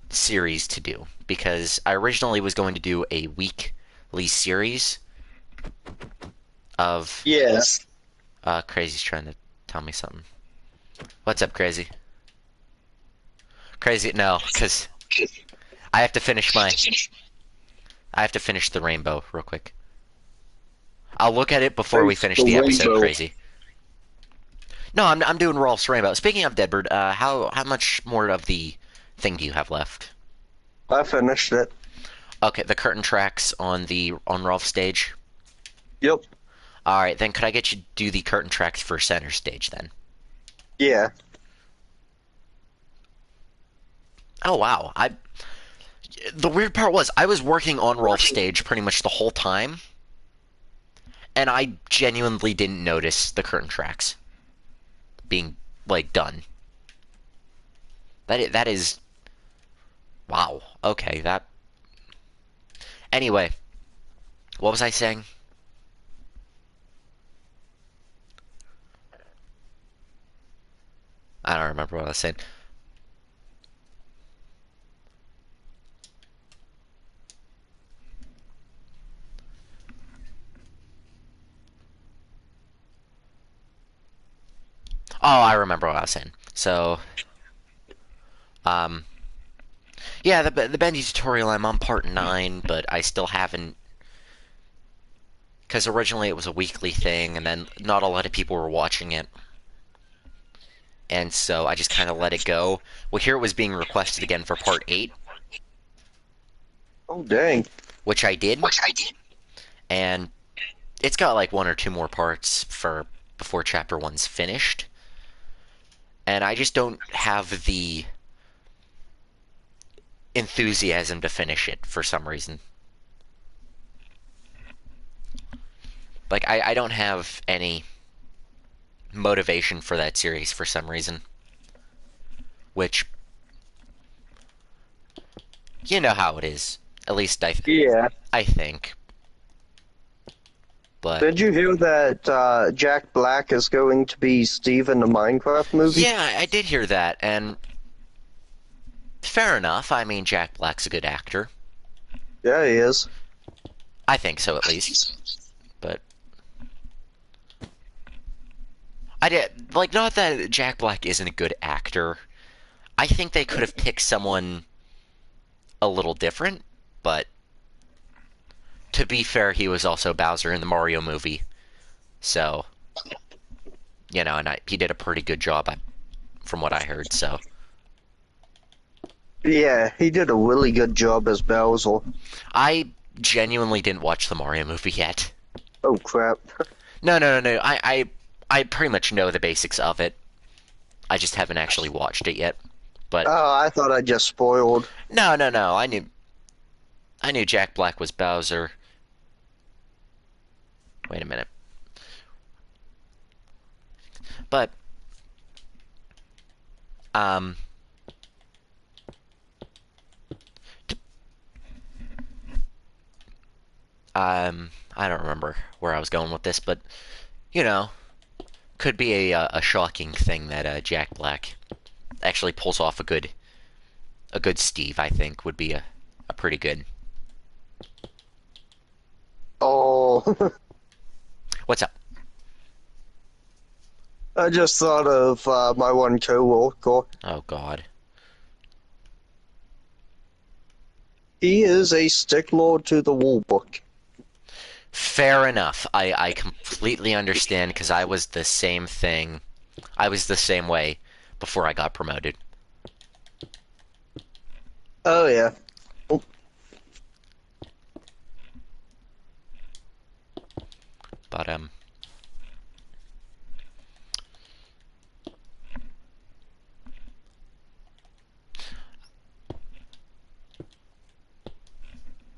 series to do because I originally was going to do a weekly series of Yes. Crazy's trying to tell me something. What's up, Crazy? Crazy, no, because I have to finish my I have to finish the rainbow real quick. I'll look at it before we Face finish the the episode, rainbow. Crazy. No, I'm doing Rolf's rainbow. Speaking of Deadbird, how much more of the thing do you have left? I finished it. Okay, the curtain tracks on Rolf's stage. Yep. All right, then could I get you to do the curtain tracks for center stage then? Yeah. Oh wow, I. The weird part was I was working on Rolf's stage pretty much the whole time, and I genuinely didn't notice the curtain tracks being like done. That is wow. Okay, that. Anyway, what was I saying? I don't remember what I was saying. Oh, I remember what I was saying. So, um, yeah, the Bendy tutorial. I'm on part 9, but I still haven't because originally it was a weekly thing, and then not a lot of people were watching it, and so I just kind of let it go. Well, here it was being requested again for part 8, Oh dang. which I did, and it's got like one or two more parts for before chapter 1's finished, and I just don't have the enthusiasm to finish it for some reason. Like I don't have any motivation for that series for some reason, which you know how it is. At least Yeah. I think. But Did you hear that Jack Black is going to be Steve in the Minecraft movie? yeah, I did hear that, and fair enough. I mean, Jack Black's a good actor. Yeah, he is. I think so, at least. But I did like not that Jack Black isn't a good actor. I think they could have picked someone a little different, but to be fair, he was also Bowser in the Mario movie, so and he did a pretty good job, from what I heard. So Yeah, he did a really good job as Bowser. I genuinely didn't watch the Mario movie yet. Oh crap. No, no, no, no. I pretty much know the basics of it. I just haven't actually watched it yet. But Oh, I thought I just spoiled. no, no, no. I knew Jack Black was Bowser. Wait a minute. But um I don't remember where I was going with this, but you know, could be a shocking thing that Jack Black actually pulls off a good Steve. I think would be a pretty good. Oh, What's up? I just thought of my one coworker. Oh God. He is a stickler to the rule book. Fair enough. I completely understand because I was the same thing. I was the same way before I got promoted. Oh yeah. But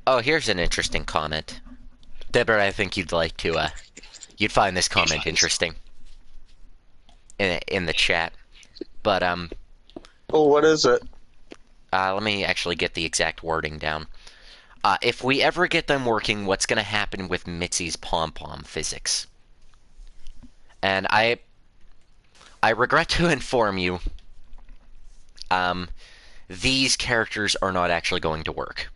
oh, here's an interesting comment. Deborah, I think you'd find this comment interesting in the chat. But Oh, what is it? let me actually get the exact wording down. If we ever get them working, what's going to happen with Mitzi's pom-pom physics? And I regret to inform you, these characters are not actually going to work.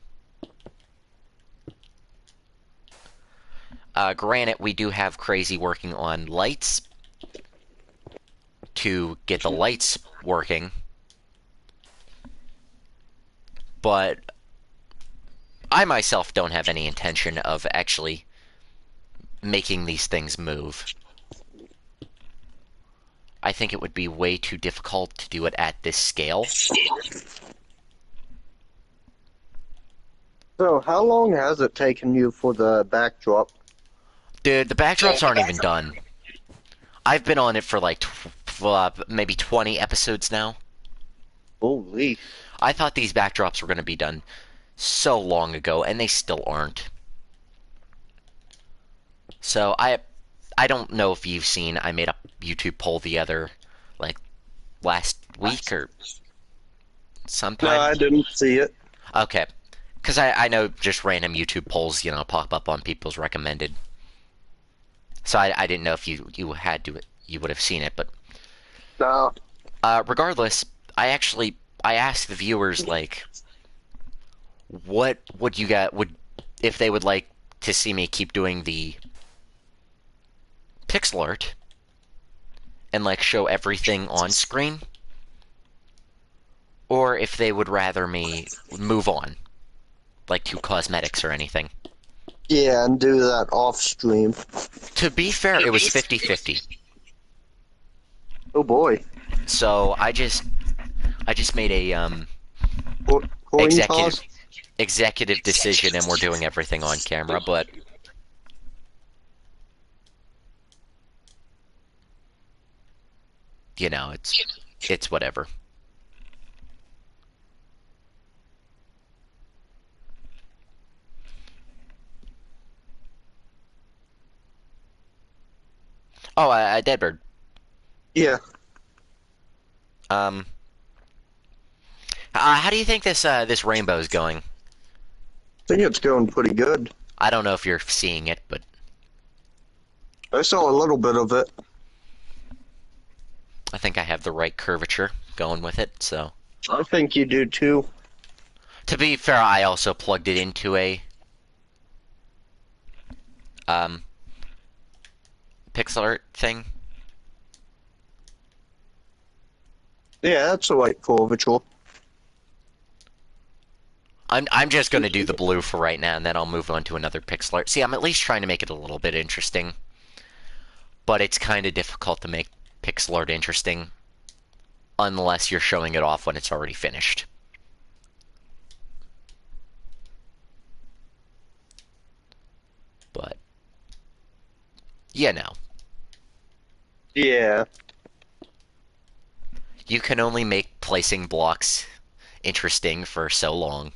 Granted, we do have Crazy working on lights to get the lights working, but I myself don't have any intention of actually making these things move. I think it would be way too difficult to do it at this scale. So, how long has it taken you for the backdrop? Dude, the backdrops aren't even done. I've been on it for like maybe 20 episodes now. Holy. I thought these backdrops were going to be done so long ago, and they still aren't. So I don't know if you've seen, I made a YouTube poll like, last week or sometime. No, I didn't see it. Okay. Because I know just random YouTube polls, pop up on people's recommended. So I didn't know if you would have seen it, but No. regardless, I asked the viewers, like, what would you get if they would like to see me keep doing the pixel art and like show everything on screen, or if they would rather me move on, like to cosmetics or anything. Yeah, and do that off stream. To be fair, it was 50-50. Oh boy. So I just made a Coin executive toss? executive decision, and we're doing everything on camera, but it's whatever. Oh, Deadbird. Yeah. Um, how do you think this rainbow is going? I think it's going pretty good. I don't know if you're seeing it, but I saw a little bit of it. I think I have the right curvature going with it, so. I think you do too. To be fair, I also plugged it into a pixel art thing. Yeah, that's the right curvature. I'm just gonna do the blue for right now, and then I'll move on to another pixel art. See, I'm at least trying to make it a little bit interesting, but it's kind of difficult to make pixel art interesting unless you're showing it off when it's already finished. But no. Yeah. You can only make placing blocks interesting for so long.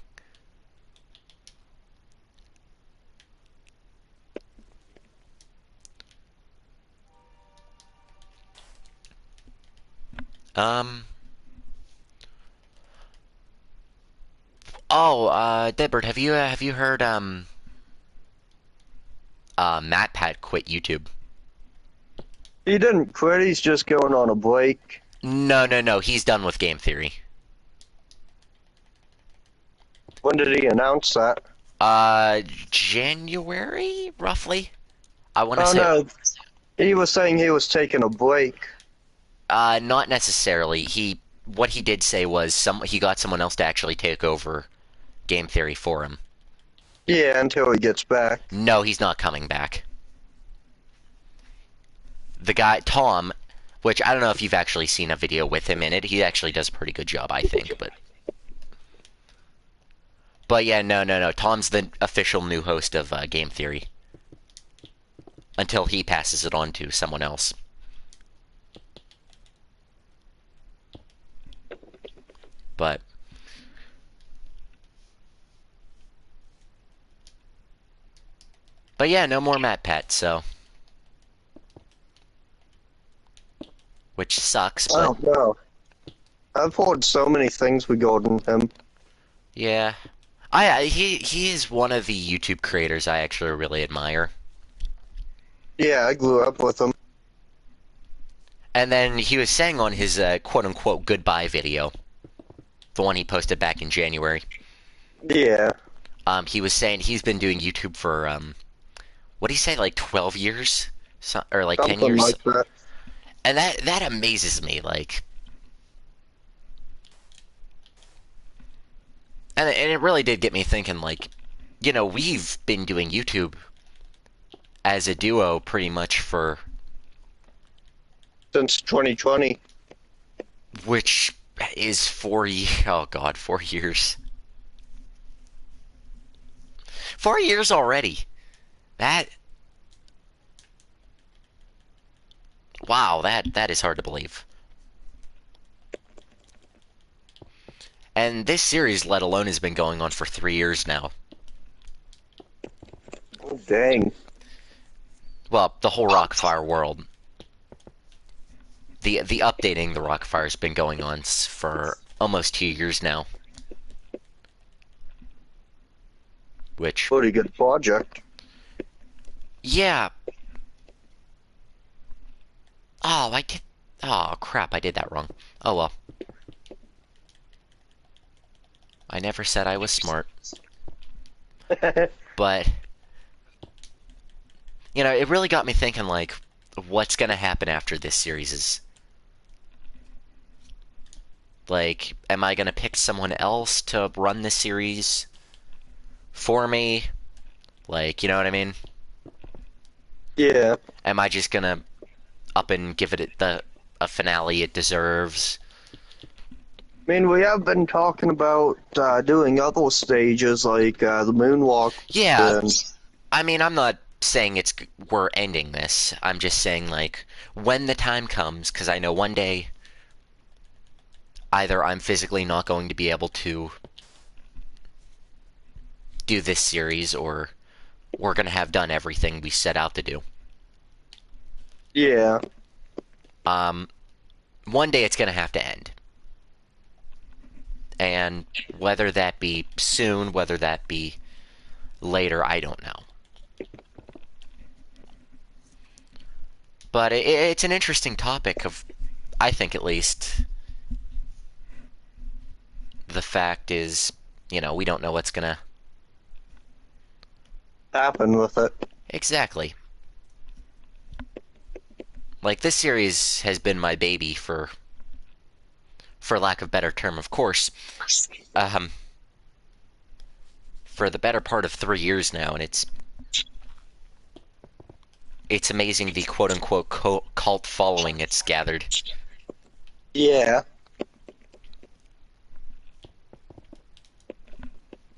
Oh, Deadbird, have you heard MatPat quit YouTube? He didn't quit, he's just going on a break. No, he's done with Game Theory. When did he announce that? January, roughly. I want to Oh say, no, he was saying he was taking a break. not necessarily. What he did say was he got someone else to actually take over Game Theory for him. Yeah, until he gets back. No, he's not coming back. The guy, Tom, which I don't know if you've actually seen a video with him in it. He actually does a pretty good job, I think, but yeah, no. Tom's the official new host of Game Theory. Until he passes it on to someone else. But yeah, no more MatPat, so which sucks, but Oh no, I've heard so many things regarding him. yeah. He is one of the YouTube creators I actually really admire. Yeah, I grew up with him. And then he was saying on his quote-unquote goodbye video, the one he posted back in January, Yeah, he was saying he's been doing YouTube for, what did he say, like 12 years? Or like 10 something years? like that. And that amazes me, like... And it really did get me thinking, like, you know, we've been doing YouTube as a duo pretty much for... Since 2020. Which is 4 years. 4 years already. That... Wow, that is hard to believe. And this series, let alone, has been going on for 3 years now. Oh, dang. Well, the whole Rockfire world. The updating the Rockfire has been going on for almost 2 years now. Which... Pretty good project. Yeah. Oh, I did... Oh, crap, I did that wrong. Oh, well. I never said I was smart. But... You know, it really got me thinking, like, what's gonna happen after this series is... Like, am I gonna pick someone else to run this series for me? Like, you know what I mean? Yeah. Am I just gonna up and give it a finale it deserves? I mean, we have been talking about doing other stages like the moonwalk. Yeah, And I mean, I'm not saying we're ending this. I'm just saying, like, when the time comes, because I know one day either I'm physically not going to be able to do this series, or we're gonna have done everything we set out to do. yeah. One day it's gonna have to end. And whether that be soon, whether that be later, I don't know. But it's an interesting topic of, I think at least, the fact is, you know, we don't know what's gonna... Happen with it. Exactly. Like, this series has been my baby for lack of a better term, of course, for the better part of 3 years now, and it's amazing the quote-unquote cult following it's gathered. Yeah.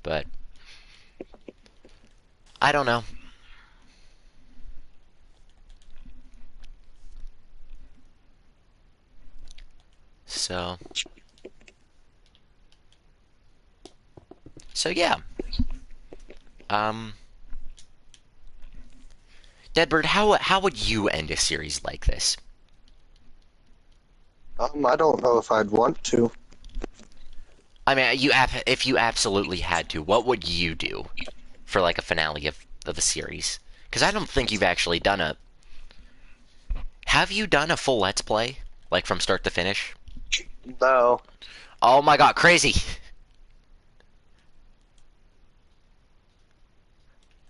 But I don't know. So yeah. Deadbird, how would you end a series like this? I don't know if I'd want to. I mean, if you absolutely had to, what would you do for like a finale of a series? Because I don't think you've actually done a... Have you done a full Let's Play? Like, from start to finish? No. Oh my god, crazy!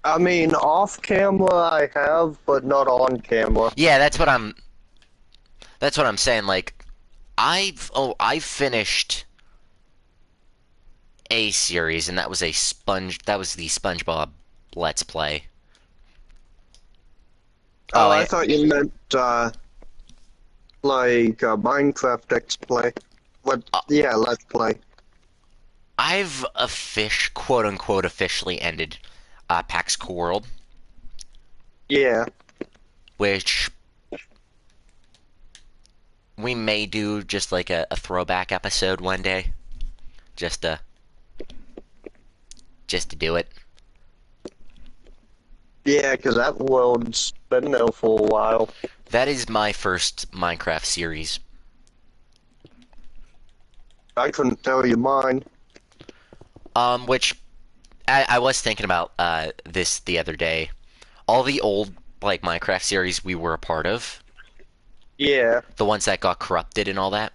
I mean, off camera I have, but not on camera. Yeah, that's what I'm saying. Like, I've finished a series, and that was that was the SpongeBob Let's Play. Oh, Oh, I thought you meant, like, Minecraft X Play. What? uh, Yeah, Let's Play. I've quote unquote officially ended PAX World, Yeah. which we may do just like a throwback episode one day, just to just to do it. Yeah, 'cause that world's been there for a while. That is my first Minecraft series. I couldn't tell you mine. Which I was thinking about this the other day. All the old like Minecraft series we were a part of, Yeah. the ones that got corrupted and all that.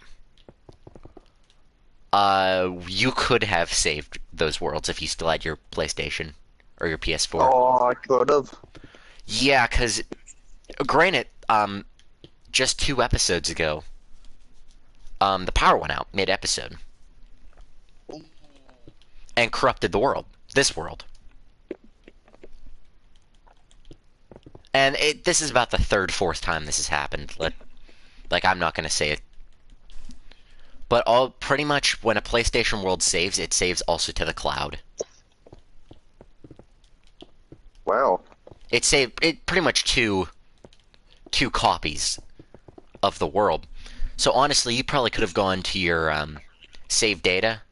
You could have saved those worlds if you still had your PlayStation or your PS4. Oh, I could have. Yeah, because granted, just 2 episodes ago, the power went out mid-episode and corrupted the world, this world. And this is about the third, fourth time this has happened. Like I'm not gonna say it, but all pretty much when a PlayStation world saves, it saves also to the cloud. Wow. It saved it pretty much two copies of the world. So honestly, you probably could have gone to your save data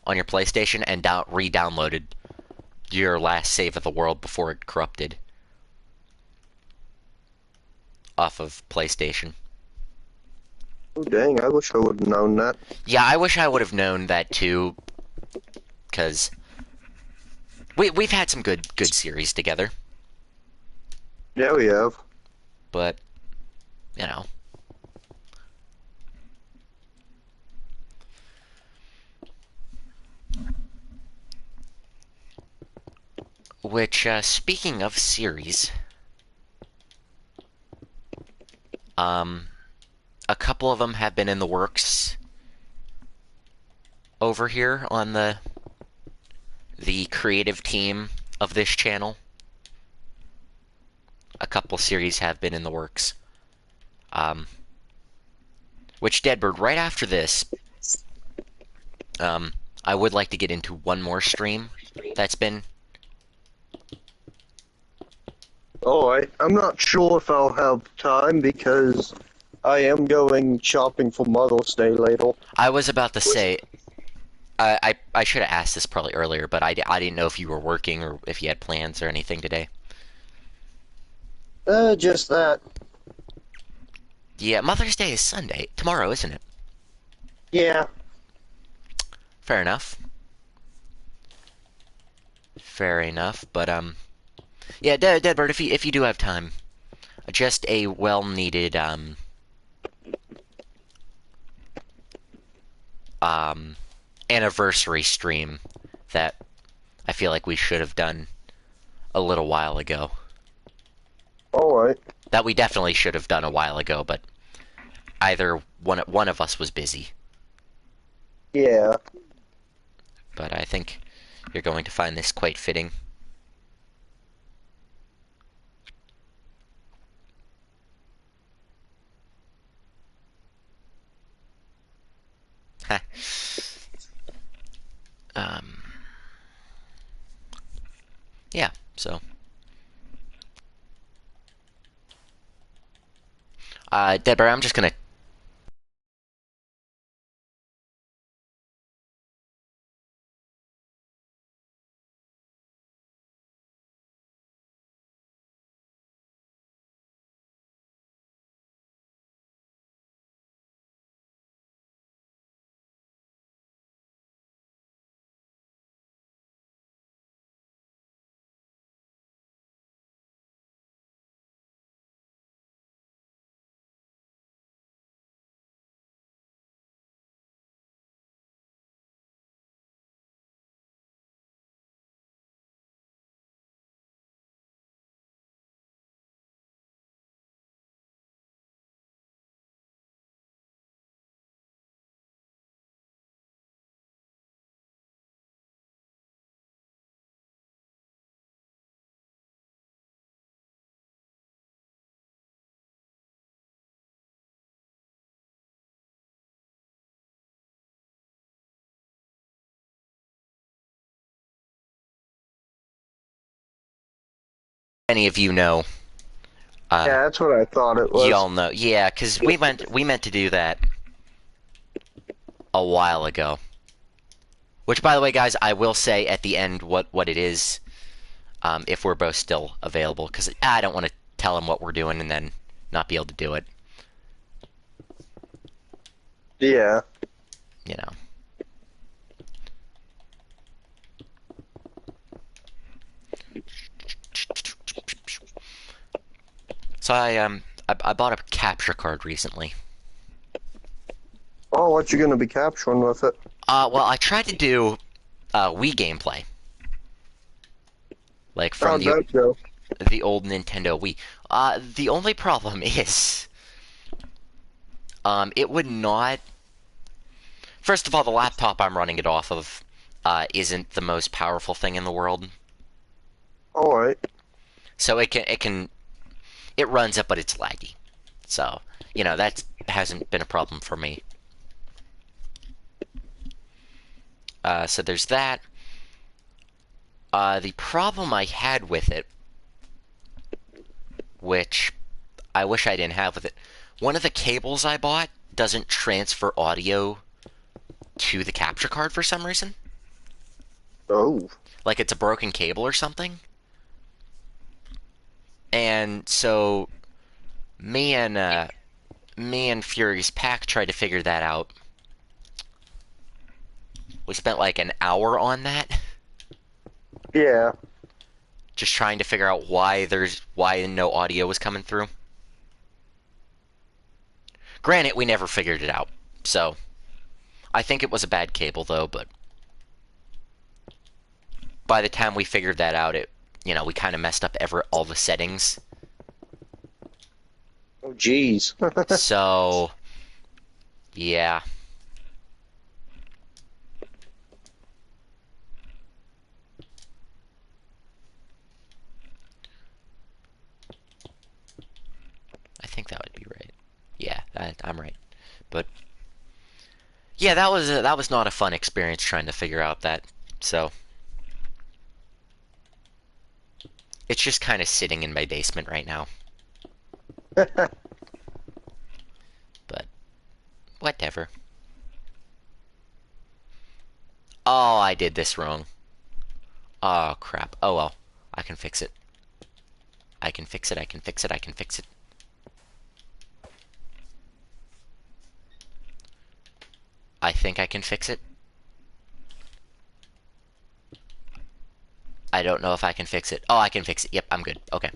on your PlayStation and re-downloaded your last save of the world before it corrupted off of PlayStation. Oh, dang, I wish I would have known that. Yeah, I wish I would have known that too, because we've had some good series together, Yeah, we have. but you know. Which, speaking of series, um, a couple of them have been in the works over here on the creative team of this channel. A couple series have been in the works. Um, which Deadbird, right after this, I would like to get into one more stream that's been. Oh, I'm not sure if I'll have time because I am going shopping for Mother's Day later. I was about to say, I should have asked this probably earlier, but I didn't know if you were working or if you had plans or anything today. Just that. Yeah, Mother's Day is Sunday. Tomorrow, isn't it? Yeah. Fair enough. Fair enough, but yeah, Deadbird, if you do have time, just a well-needed anniversary stream that I feel like we should have done a little while ago. Alright. That we definitely should have done a while ago, but either one of us was busy. Yeah. But I think you're going to find this quite fitting. um, yeah, so. Deborah, I'm just gonna any of you know, Yeah, that's what I thought it was. y'all know. Yeah, because we meant to do that a while ago. Which, by the way, guys, I will say at the end what it is, if we're both still available, because I don't want to tell him what we're doing and then not be able to do it. Yeah. You know. So I bought a capture card recently. Oh, what you gonna be capturing with it? Well, I tried to do Wii gameplay, like from How'd that go? the old Nintendo Wii. The only problem is, it would not. First of all, the laptop I'm running it off of isn't the most powerful thing in the world, All right. so it runs it, but it's laggy. So that hasn't been a problem for me. So there's that. The problem I had with it, which I wish I didn't have with it, one of the cables I bought doesn't transfer audio to the capture card for some reason. Oh. Like it's a broken cable or something. And so me and Furious Pack tried to figure that out. We spent like an hour on that, Yeah. just trying to figure out why no audio was coming through. Granted, we never figured it out, so I think it was a bad cable though. But by the time we figured that out, we kind of messed up all the settings. Oh, jeez. So yeah. I think that would be right. Yeah, I'm right. But yeah, that was not a fun experience trying to figure out that. So it's just kind of sitting in my basement right now. But whatever. Oh, I did this wrong. Oh crap. Oh well. I can fix it. I can fix it. I can fix it. I can fix it. I think I can fix it. I don't know if I can fix it. Oh, I can fix it. Yep, I'm good. Okay.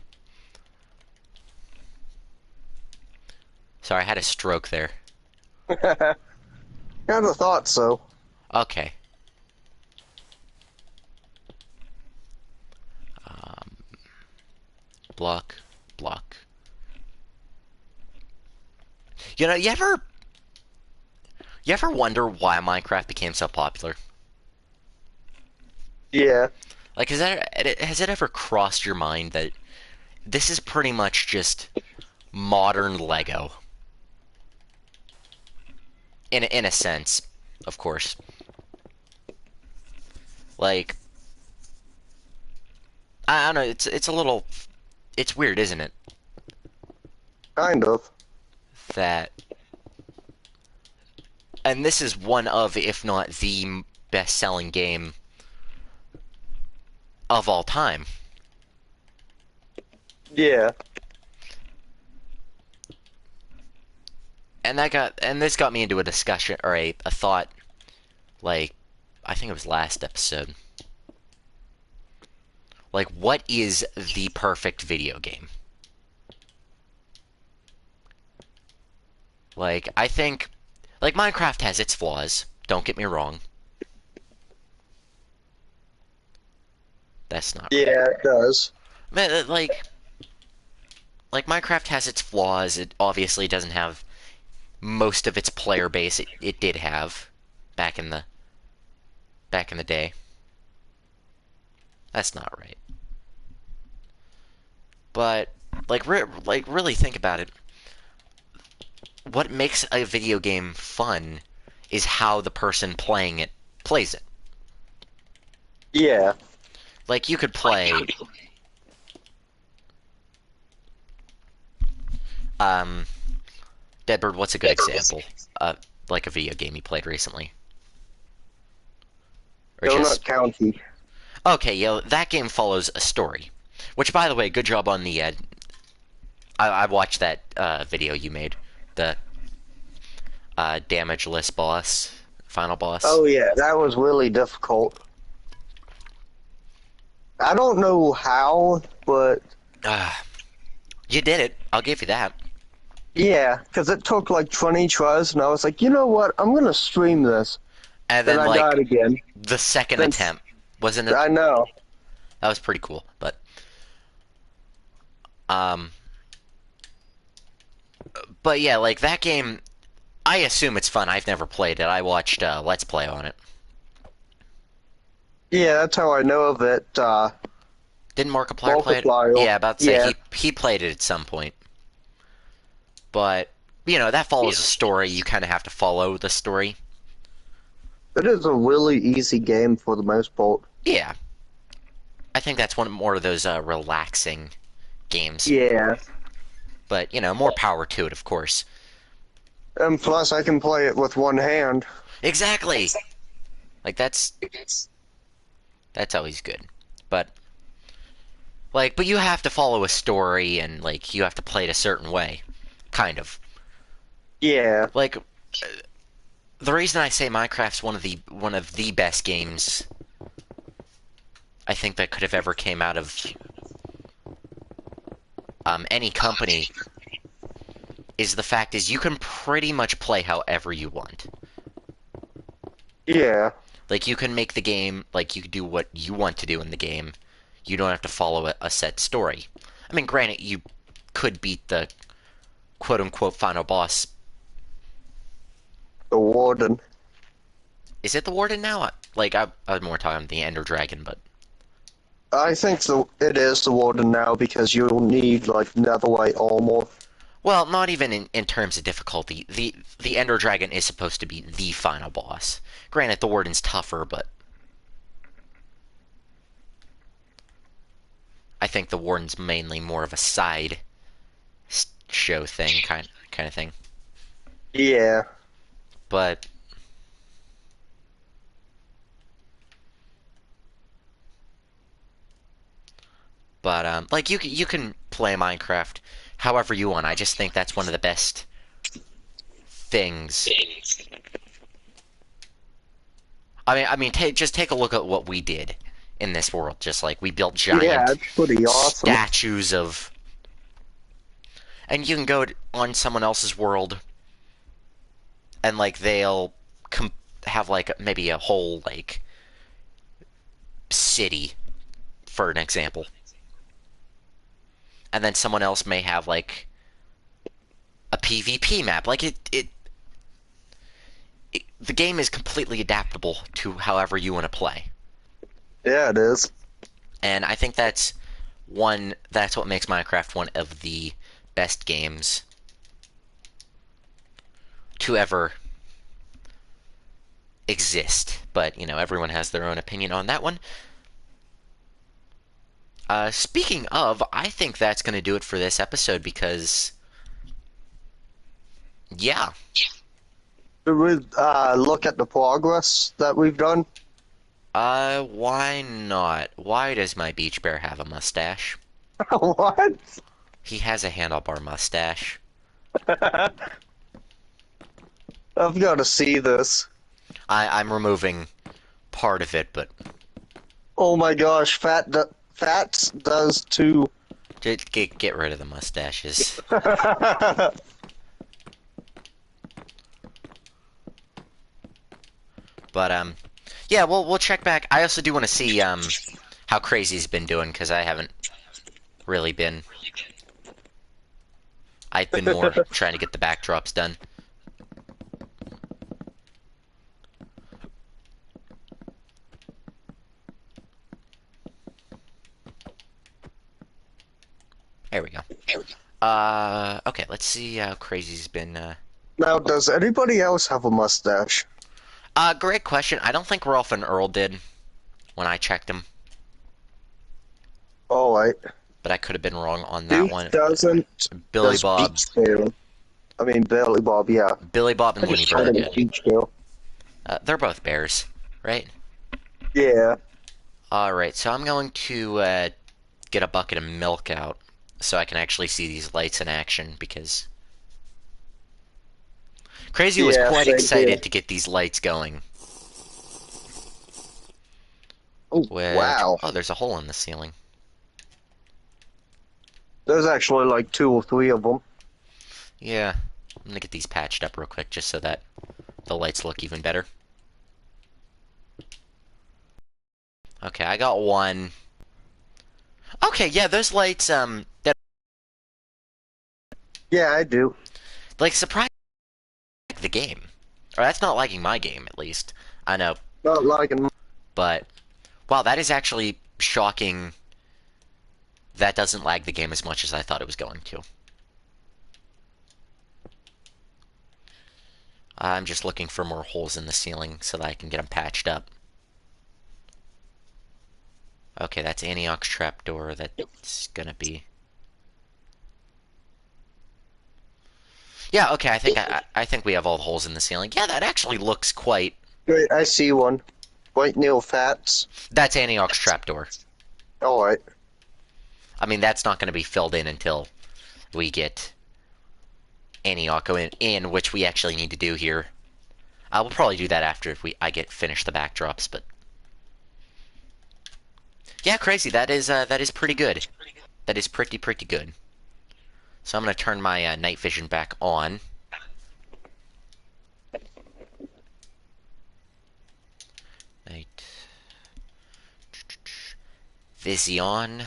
Sorry, I had a stroke there. Kind of thought so. Okay. Um, block, block. You ever wonder why Minecraft became so popular? Yeah. Like, has it ever crossed your mind that this is pretty much just modern Lego? In a sense, of course. Like, I don't know. It's a little. It's weird, isn't it? Kind of. That, and this is one of, if not the best-selling game of all time. Yeah. And this got me into a discussion or a thought, like, I think it was last episode. Like, what is the perfect video game? Like, I think, like, Minecraft has its flaws. Don't get me wrong. That's not right. Yeah, it does. But, like Minecraft has its flaws. It obviously doesn't have most of its player base it did have back in the day. That's not right. But like really think about it. What makes a video game fun is how the person playing it plays it. Yeah. Like you could play Um, Deadbird, what's a good example? Uh, like a video game you played recently, or Donut just County. okay? That game follows a story. Which, by the way, good job on the. I watched that video you made, the damageless boss, final boss. Oh yeah, that was really difficult. I don't know how, but Uh, you did it. I'll give you that. yeah, because it took like 20 tries, and I was like, you know what? I'm gonna stream this. And Then then I died like again. the second Then attempt wasn't it? I know. That was pretty cool. Um, but yeah, like that game. I assume it's fun. I've never played it. I watched Let's Play on it. Yeah, that's how I know of it. Didn't Markiplier play it? Multiplier. Yeah, about to say Yeah, he played it at some point. But that follows a story. You kind of have to follow the story. it is a really easy game for the most part. Yeah, I think that's one more of those relaxing games. Yeah, But more power to it, of course. and plus I can play it with one hand. Exactly. Like that's always good. But but you have to follow a story and like you have to play it a certain way, kind of. Yeah, Like the reason I say Minecraft's one of the best games I think that could have ever came out of any company is the fact is you can pretty much play however you want. yeah, Like you can make the game like you can do what you want to do in the game. You don't have to follow a set story. I mean, granted, you could beat the quote unquote final boss. the warden. Is it the warden now? I was more talking the Ender Dragon, but I think it is the warden now because you'll need like netherite armor. well, not even in terms of difficulty. The Ender Dragon is supposed to be the final boss. Granted, the warden's tougher, but I think the warden's mainly more of a side show thing, kind of thing. Yeah, But like you can play Minecraft however you want. I just think that's one of the best things. Just take a look at what we did in this world. Just like we built yeah, giant it's pretty awesome. statues of, and you can go on someone else's world, and like they'll have like maybe a whole like city, for an example, and then someone else may have like a PvP map. Like the game is completely adaptable to however you want to play. Yeah, it is. And I think that's what makes Minecraft one of the best games to ever exist. But, everyone has their own opinion on that one. Speaking of, I think that's going to do it for this episode because, yeah. Should we look at the progress that we've done? Why not? Why does my beach bear have a mustache? What? He has a handlebar mustache. I've got to see this. I'm removing part of it, but Oh my gosh, Fats does too. just get rid of the mustaches. But yeah, we'll check back. I also do want to see how Crazy's been doing because I haven't really been. I've been more trying to get the backdrops done. There we go. Okay, let's see how Crazy's been. Now, does anybody else have a mustache? Great question. I don't think Rolf and Earl did when I checked him. Alright. but I could have been wrong on that Duke one. doesn't. Billy Does Bob, beach scale. I mean, Billy Bob, yeah. Billy Bob I and Looney just called him Bird. beach scale. They're both bears, right? Yeah. All right, so I'm going to get a bucket of milk out so I can actually see these lights in action because Crazy was Yeah, quite same here. excited to get these lights going. Oh, Which, wow. oh, there's a hole in the ceiling. There's actually like 2 or 3 of them. Yeah, I'm gonna get these patched up real quick just so that the lights look even better. Okay, I got one. Okay, yeah, those lights, that, Yeah, I do. like, surprise the game. Or that's not liking my game, at least. I know, Not liking. but, wow, that is actually shocking. That doesn't lag the game as much as I thought it was going to. I'm just looking for more holes in the ceiling so that I can get them patched up. Okay, that's Antioch's trapdoor. That's gonna be... Yeah, okay, I think we have all the holes in the ceiling. Yeah, that actually looks quite... Wait, I see one. White Neil Fats. That's Antioch's trapdoor. Alright. I mean, that's not gonna be filled in until we get Antioch in, which we actually need to do here. I will probably do that after I get finished the backdrops, but... Yeah, Crazy, that is pretty good. That is pretty good. So I'm gonna turn my night vision back on. Night Vision.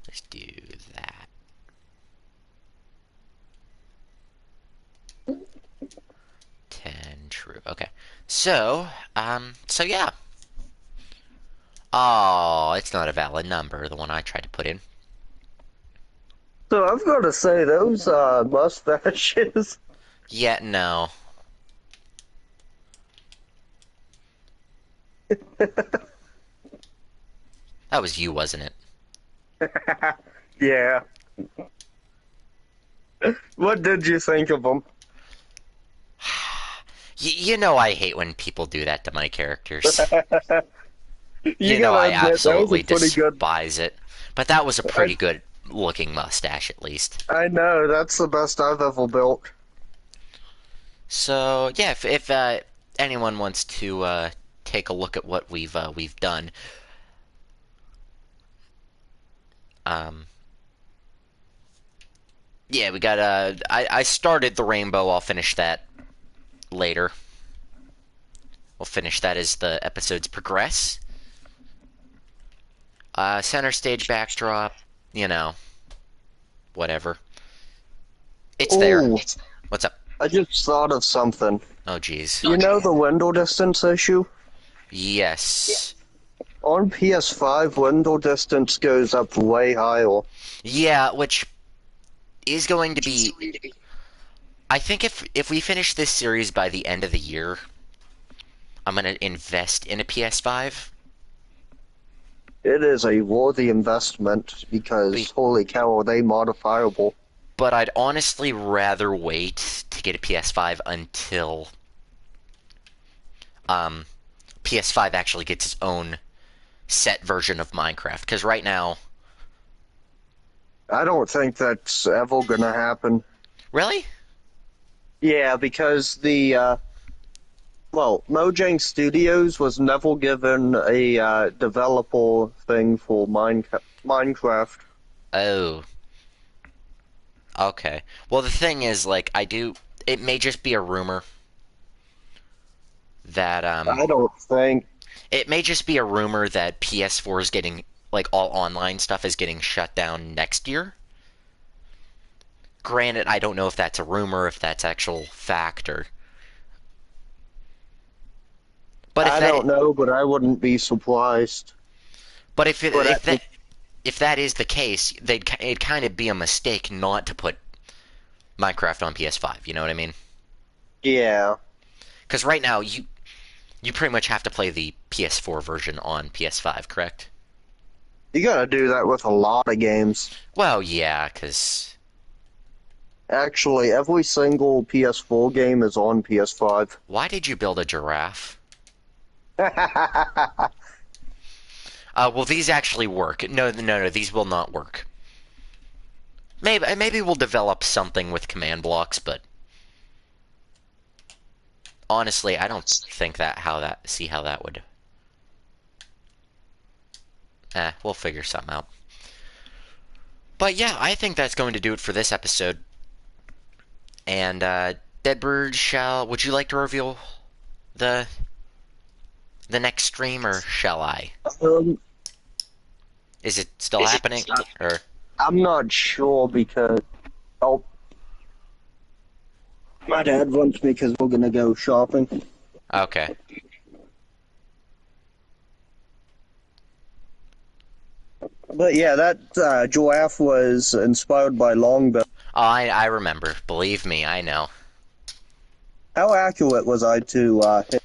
Let's do that. True. Okay. So yeah. Oh, it's not a valid number, the one I tried to put in. So I've got to say, those mustaches. Yeah, no. That was you, wasn't it? Yeah. What did you think of them? You know I hate when people do that to my characters. You You know I gotta admit, that was a absolutely pretty good. despise it. But that was a I, pretty good looking mustache, at least. I know, that's the best I've ever built. So yeah, if anyone wants to take a look at what we've done, um, yeah, we got I started the rainbow. I'll finish that later. We'll finish that as the episodes progress. Center stage backdrop, you know, whatever. It's there. Oh, What's up? I just thought of something. Oh, jeez. You know the window distance issue? Yes. On PS5, window distance goes up way higher. Yeah, which is going to be... I think if we finish this series by the end of the year, I'm going to invest in a PS5. It is a worthy investment because, holy cow, are they modifiable. But I'd honestly rather wait to get a PS5 until PS5 actually gets its own set version of Minecraft. Because right now... I don't think that's ever gonna happen. Really? Yeah, because Mojang Studios was never given a developer thing for Minecraft. Oh. Okay. Well, the thing is, like, it may just be a rumor that, I don't think. it may just be a rumor that PS4 is getting, like, all online stuff is getting shut down next year. Granted, I don't know if that's a rumor, if that's actual fact, or... But I don't know, but I wouldn't be surprised. But if But if that is the case, it'd kind of be a mistake not to put Minecraft on PS5. You know what I mean? Yeah. Because right now you pretty much have to play the PS4 version on PS5, correct? You gotta do that with a lot of games. Well, yeah, because... Actually, every single PS4 game is on PS5. Why did you build a giraffe? Will these actually work? No, no, no, these will not work. Maybe we'll develop something with command blocks, but honestly, I don't think see how that would. We'll figure something out. But yeah, I think that's going to do it for this episode. And Deadbird, would you like to reveal the next stream, or shall I? Um, Is it still happening, or? I'm not sure because oh, my dad wants me because we're gonna go shopping. Okay. But yeah, that giraffe was inspired by Longbill. Oh, I remember. Believe me, I know. How accurate was I to hit?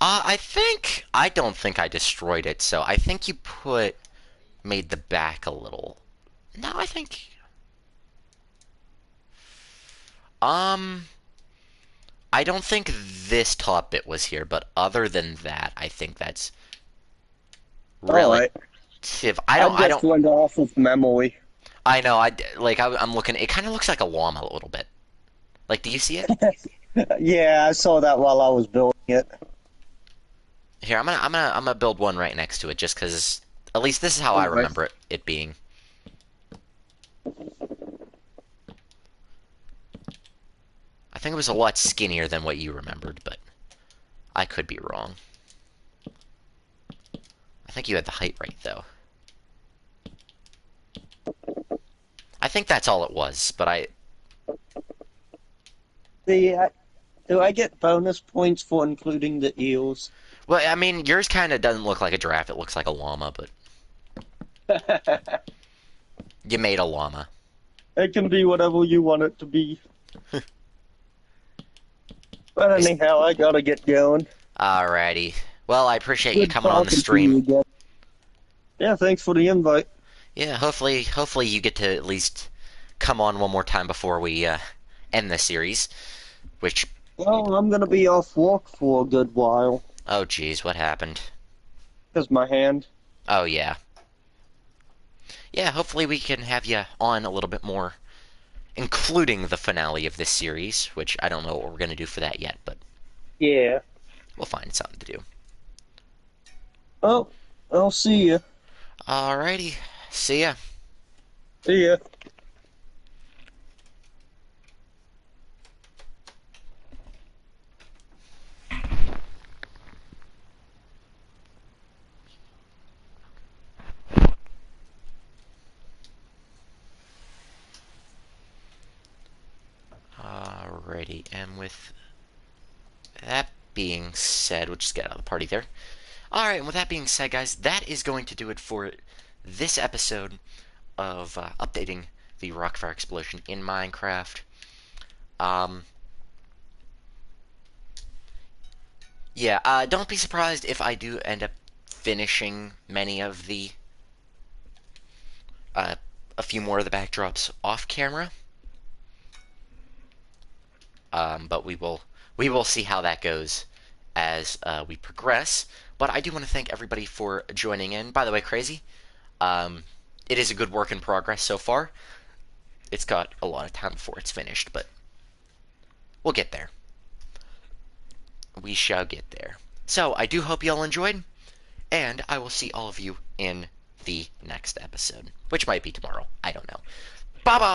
I don't think I destroyed it, so I think you made the back a little. No, I think, I don't think this top bit was here, but other than that, I think that's Alright. relative. I just went off of memory. I know, I'm looking, it kind of looks like a llama a little bit. Like, do you see it? Yeah, I saw that while I was building it. Here, I'm gonna build one right next to it, just because, at least this is how I Alright. remember it being. I think it was a lot skinnier than what you remembered, but I could be wrong. I think you had the height right, though. I think that's all it was, but Do I get bonus points for including the eels? well, I mean, yours kind of doesn't look like a giraffe, it looks like a llama, but you made a llama. It can be whatever you want it to be. But anyhow, I gotta get going. Alrighty. Well, I appreciate you Good coming on the talking to you stream. again. Yeah, thanks for the invite. Yeah, hopefully you get to at least come on one more time before we end the series. Which, Well, I'm gonna be off work for a good while. oh geez, what happened? Because my hand. Oh yeah. Yeah, hopefully we can have you on a little bit more, including the finale of this series, which I don't know what we're going to do for that yet, but Yeah. we'll find something to do. Oh, I'll see you. Alrighty, see ya. See ya. Alrighty, and with that being said, we'll just get out of the party there. Alright, and with that being said, guys, that is going to do it for this episode of updating the Rockfire Explosion in Minecraft. Yeah, don't be surprised if I do end up finishing many of the, a few more of the backdrops off camera. But we will see how that goes as we progress. But I do want to thank everybody for joining in. By the way, Crazy, it is a good work in progress so far. It's got a lot of time before it's finished, but we'll get there. We shall get there. So, I do hope you all enjoyed, and I will see all of you in the next episode, which might be tomorrow. I don't know. Bye-bye!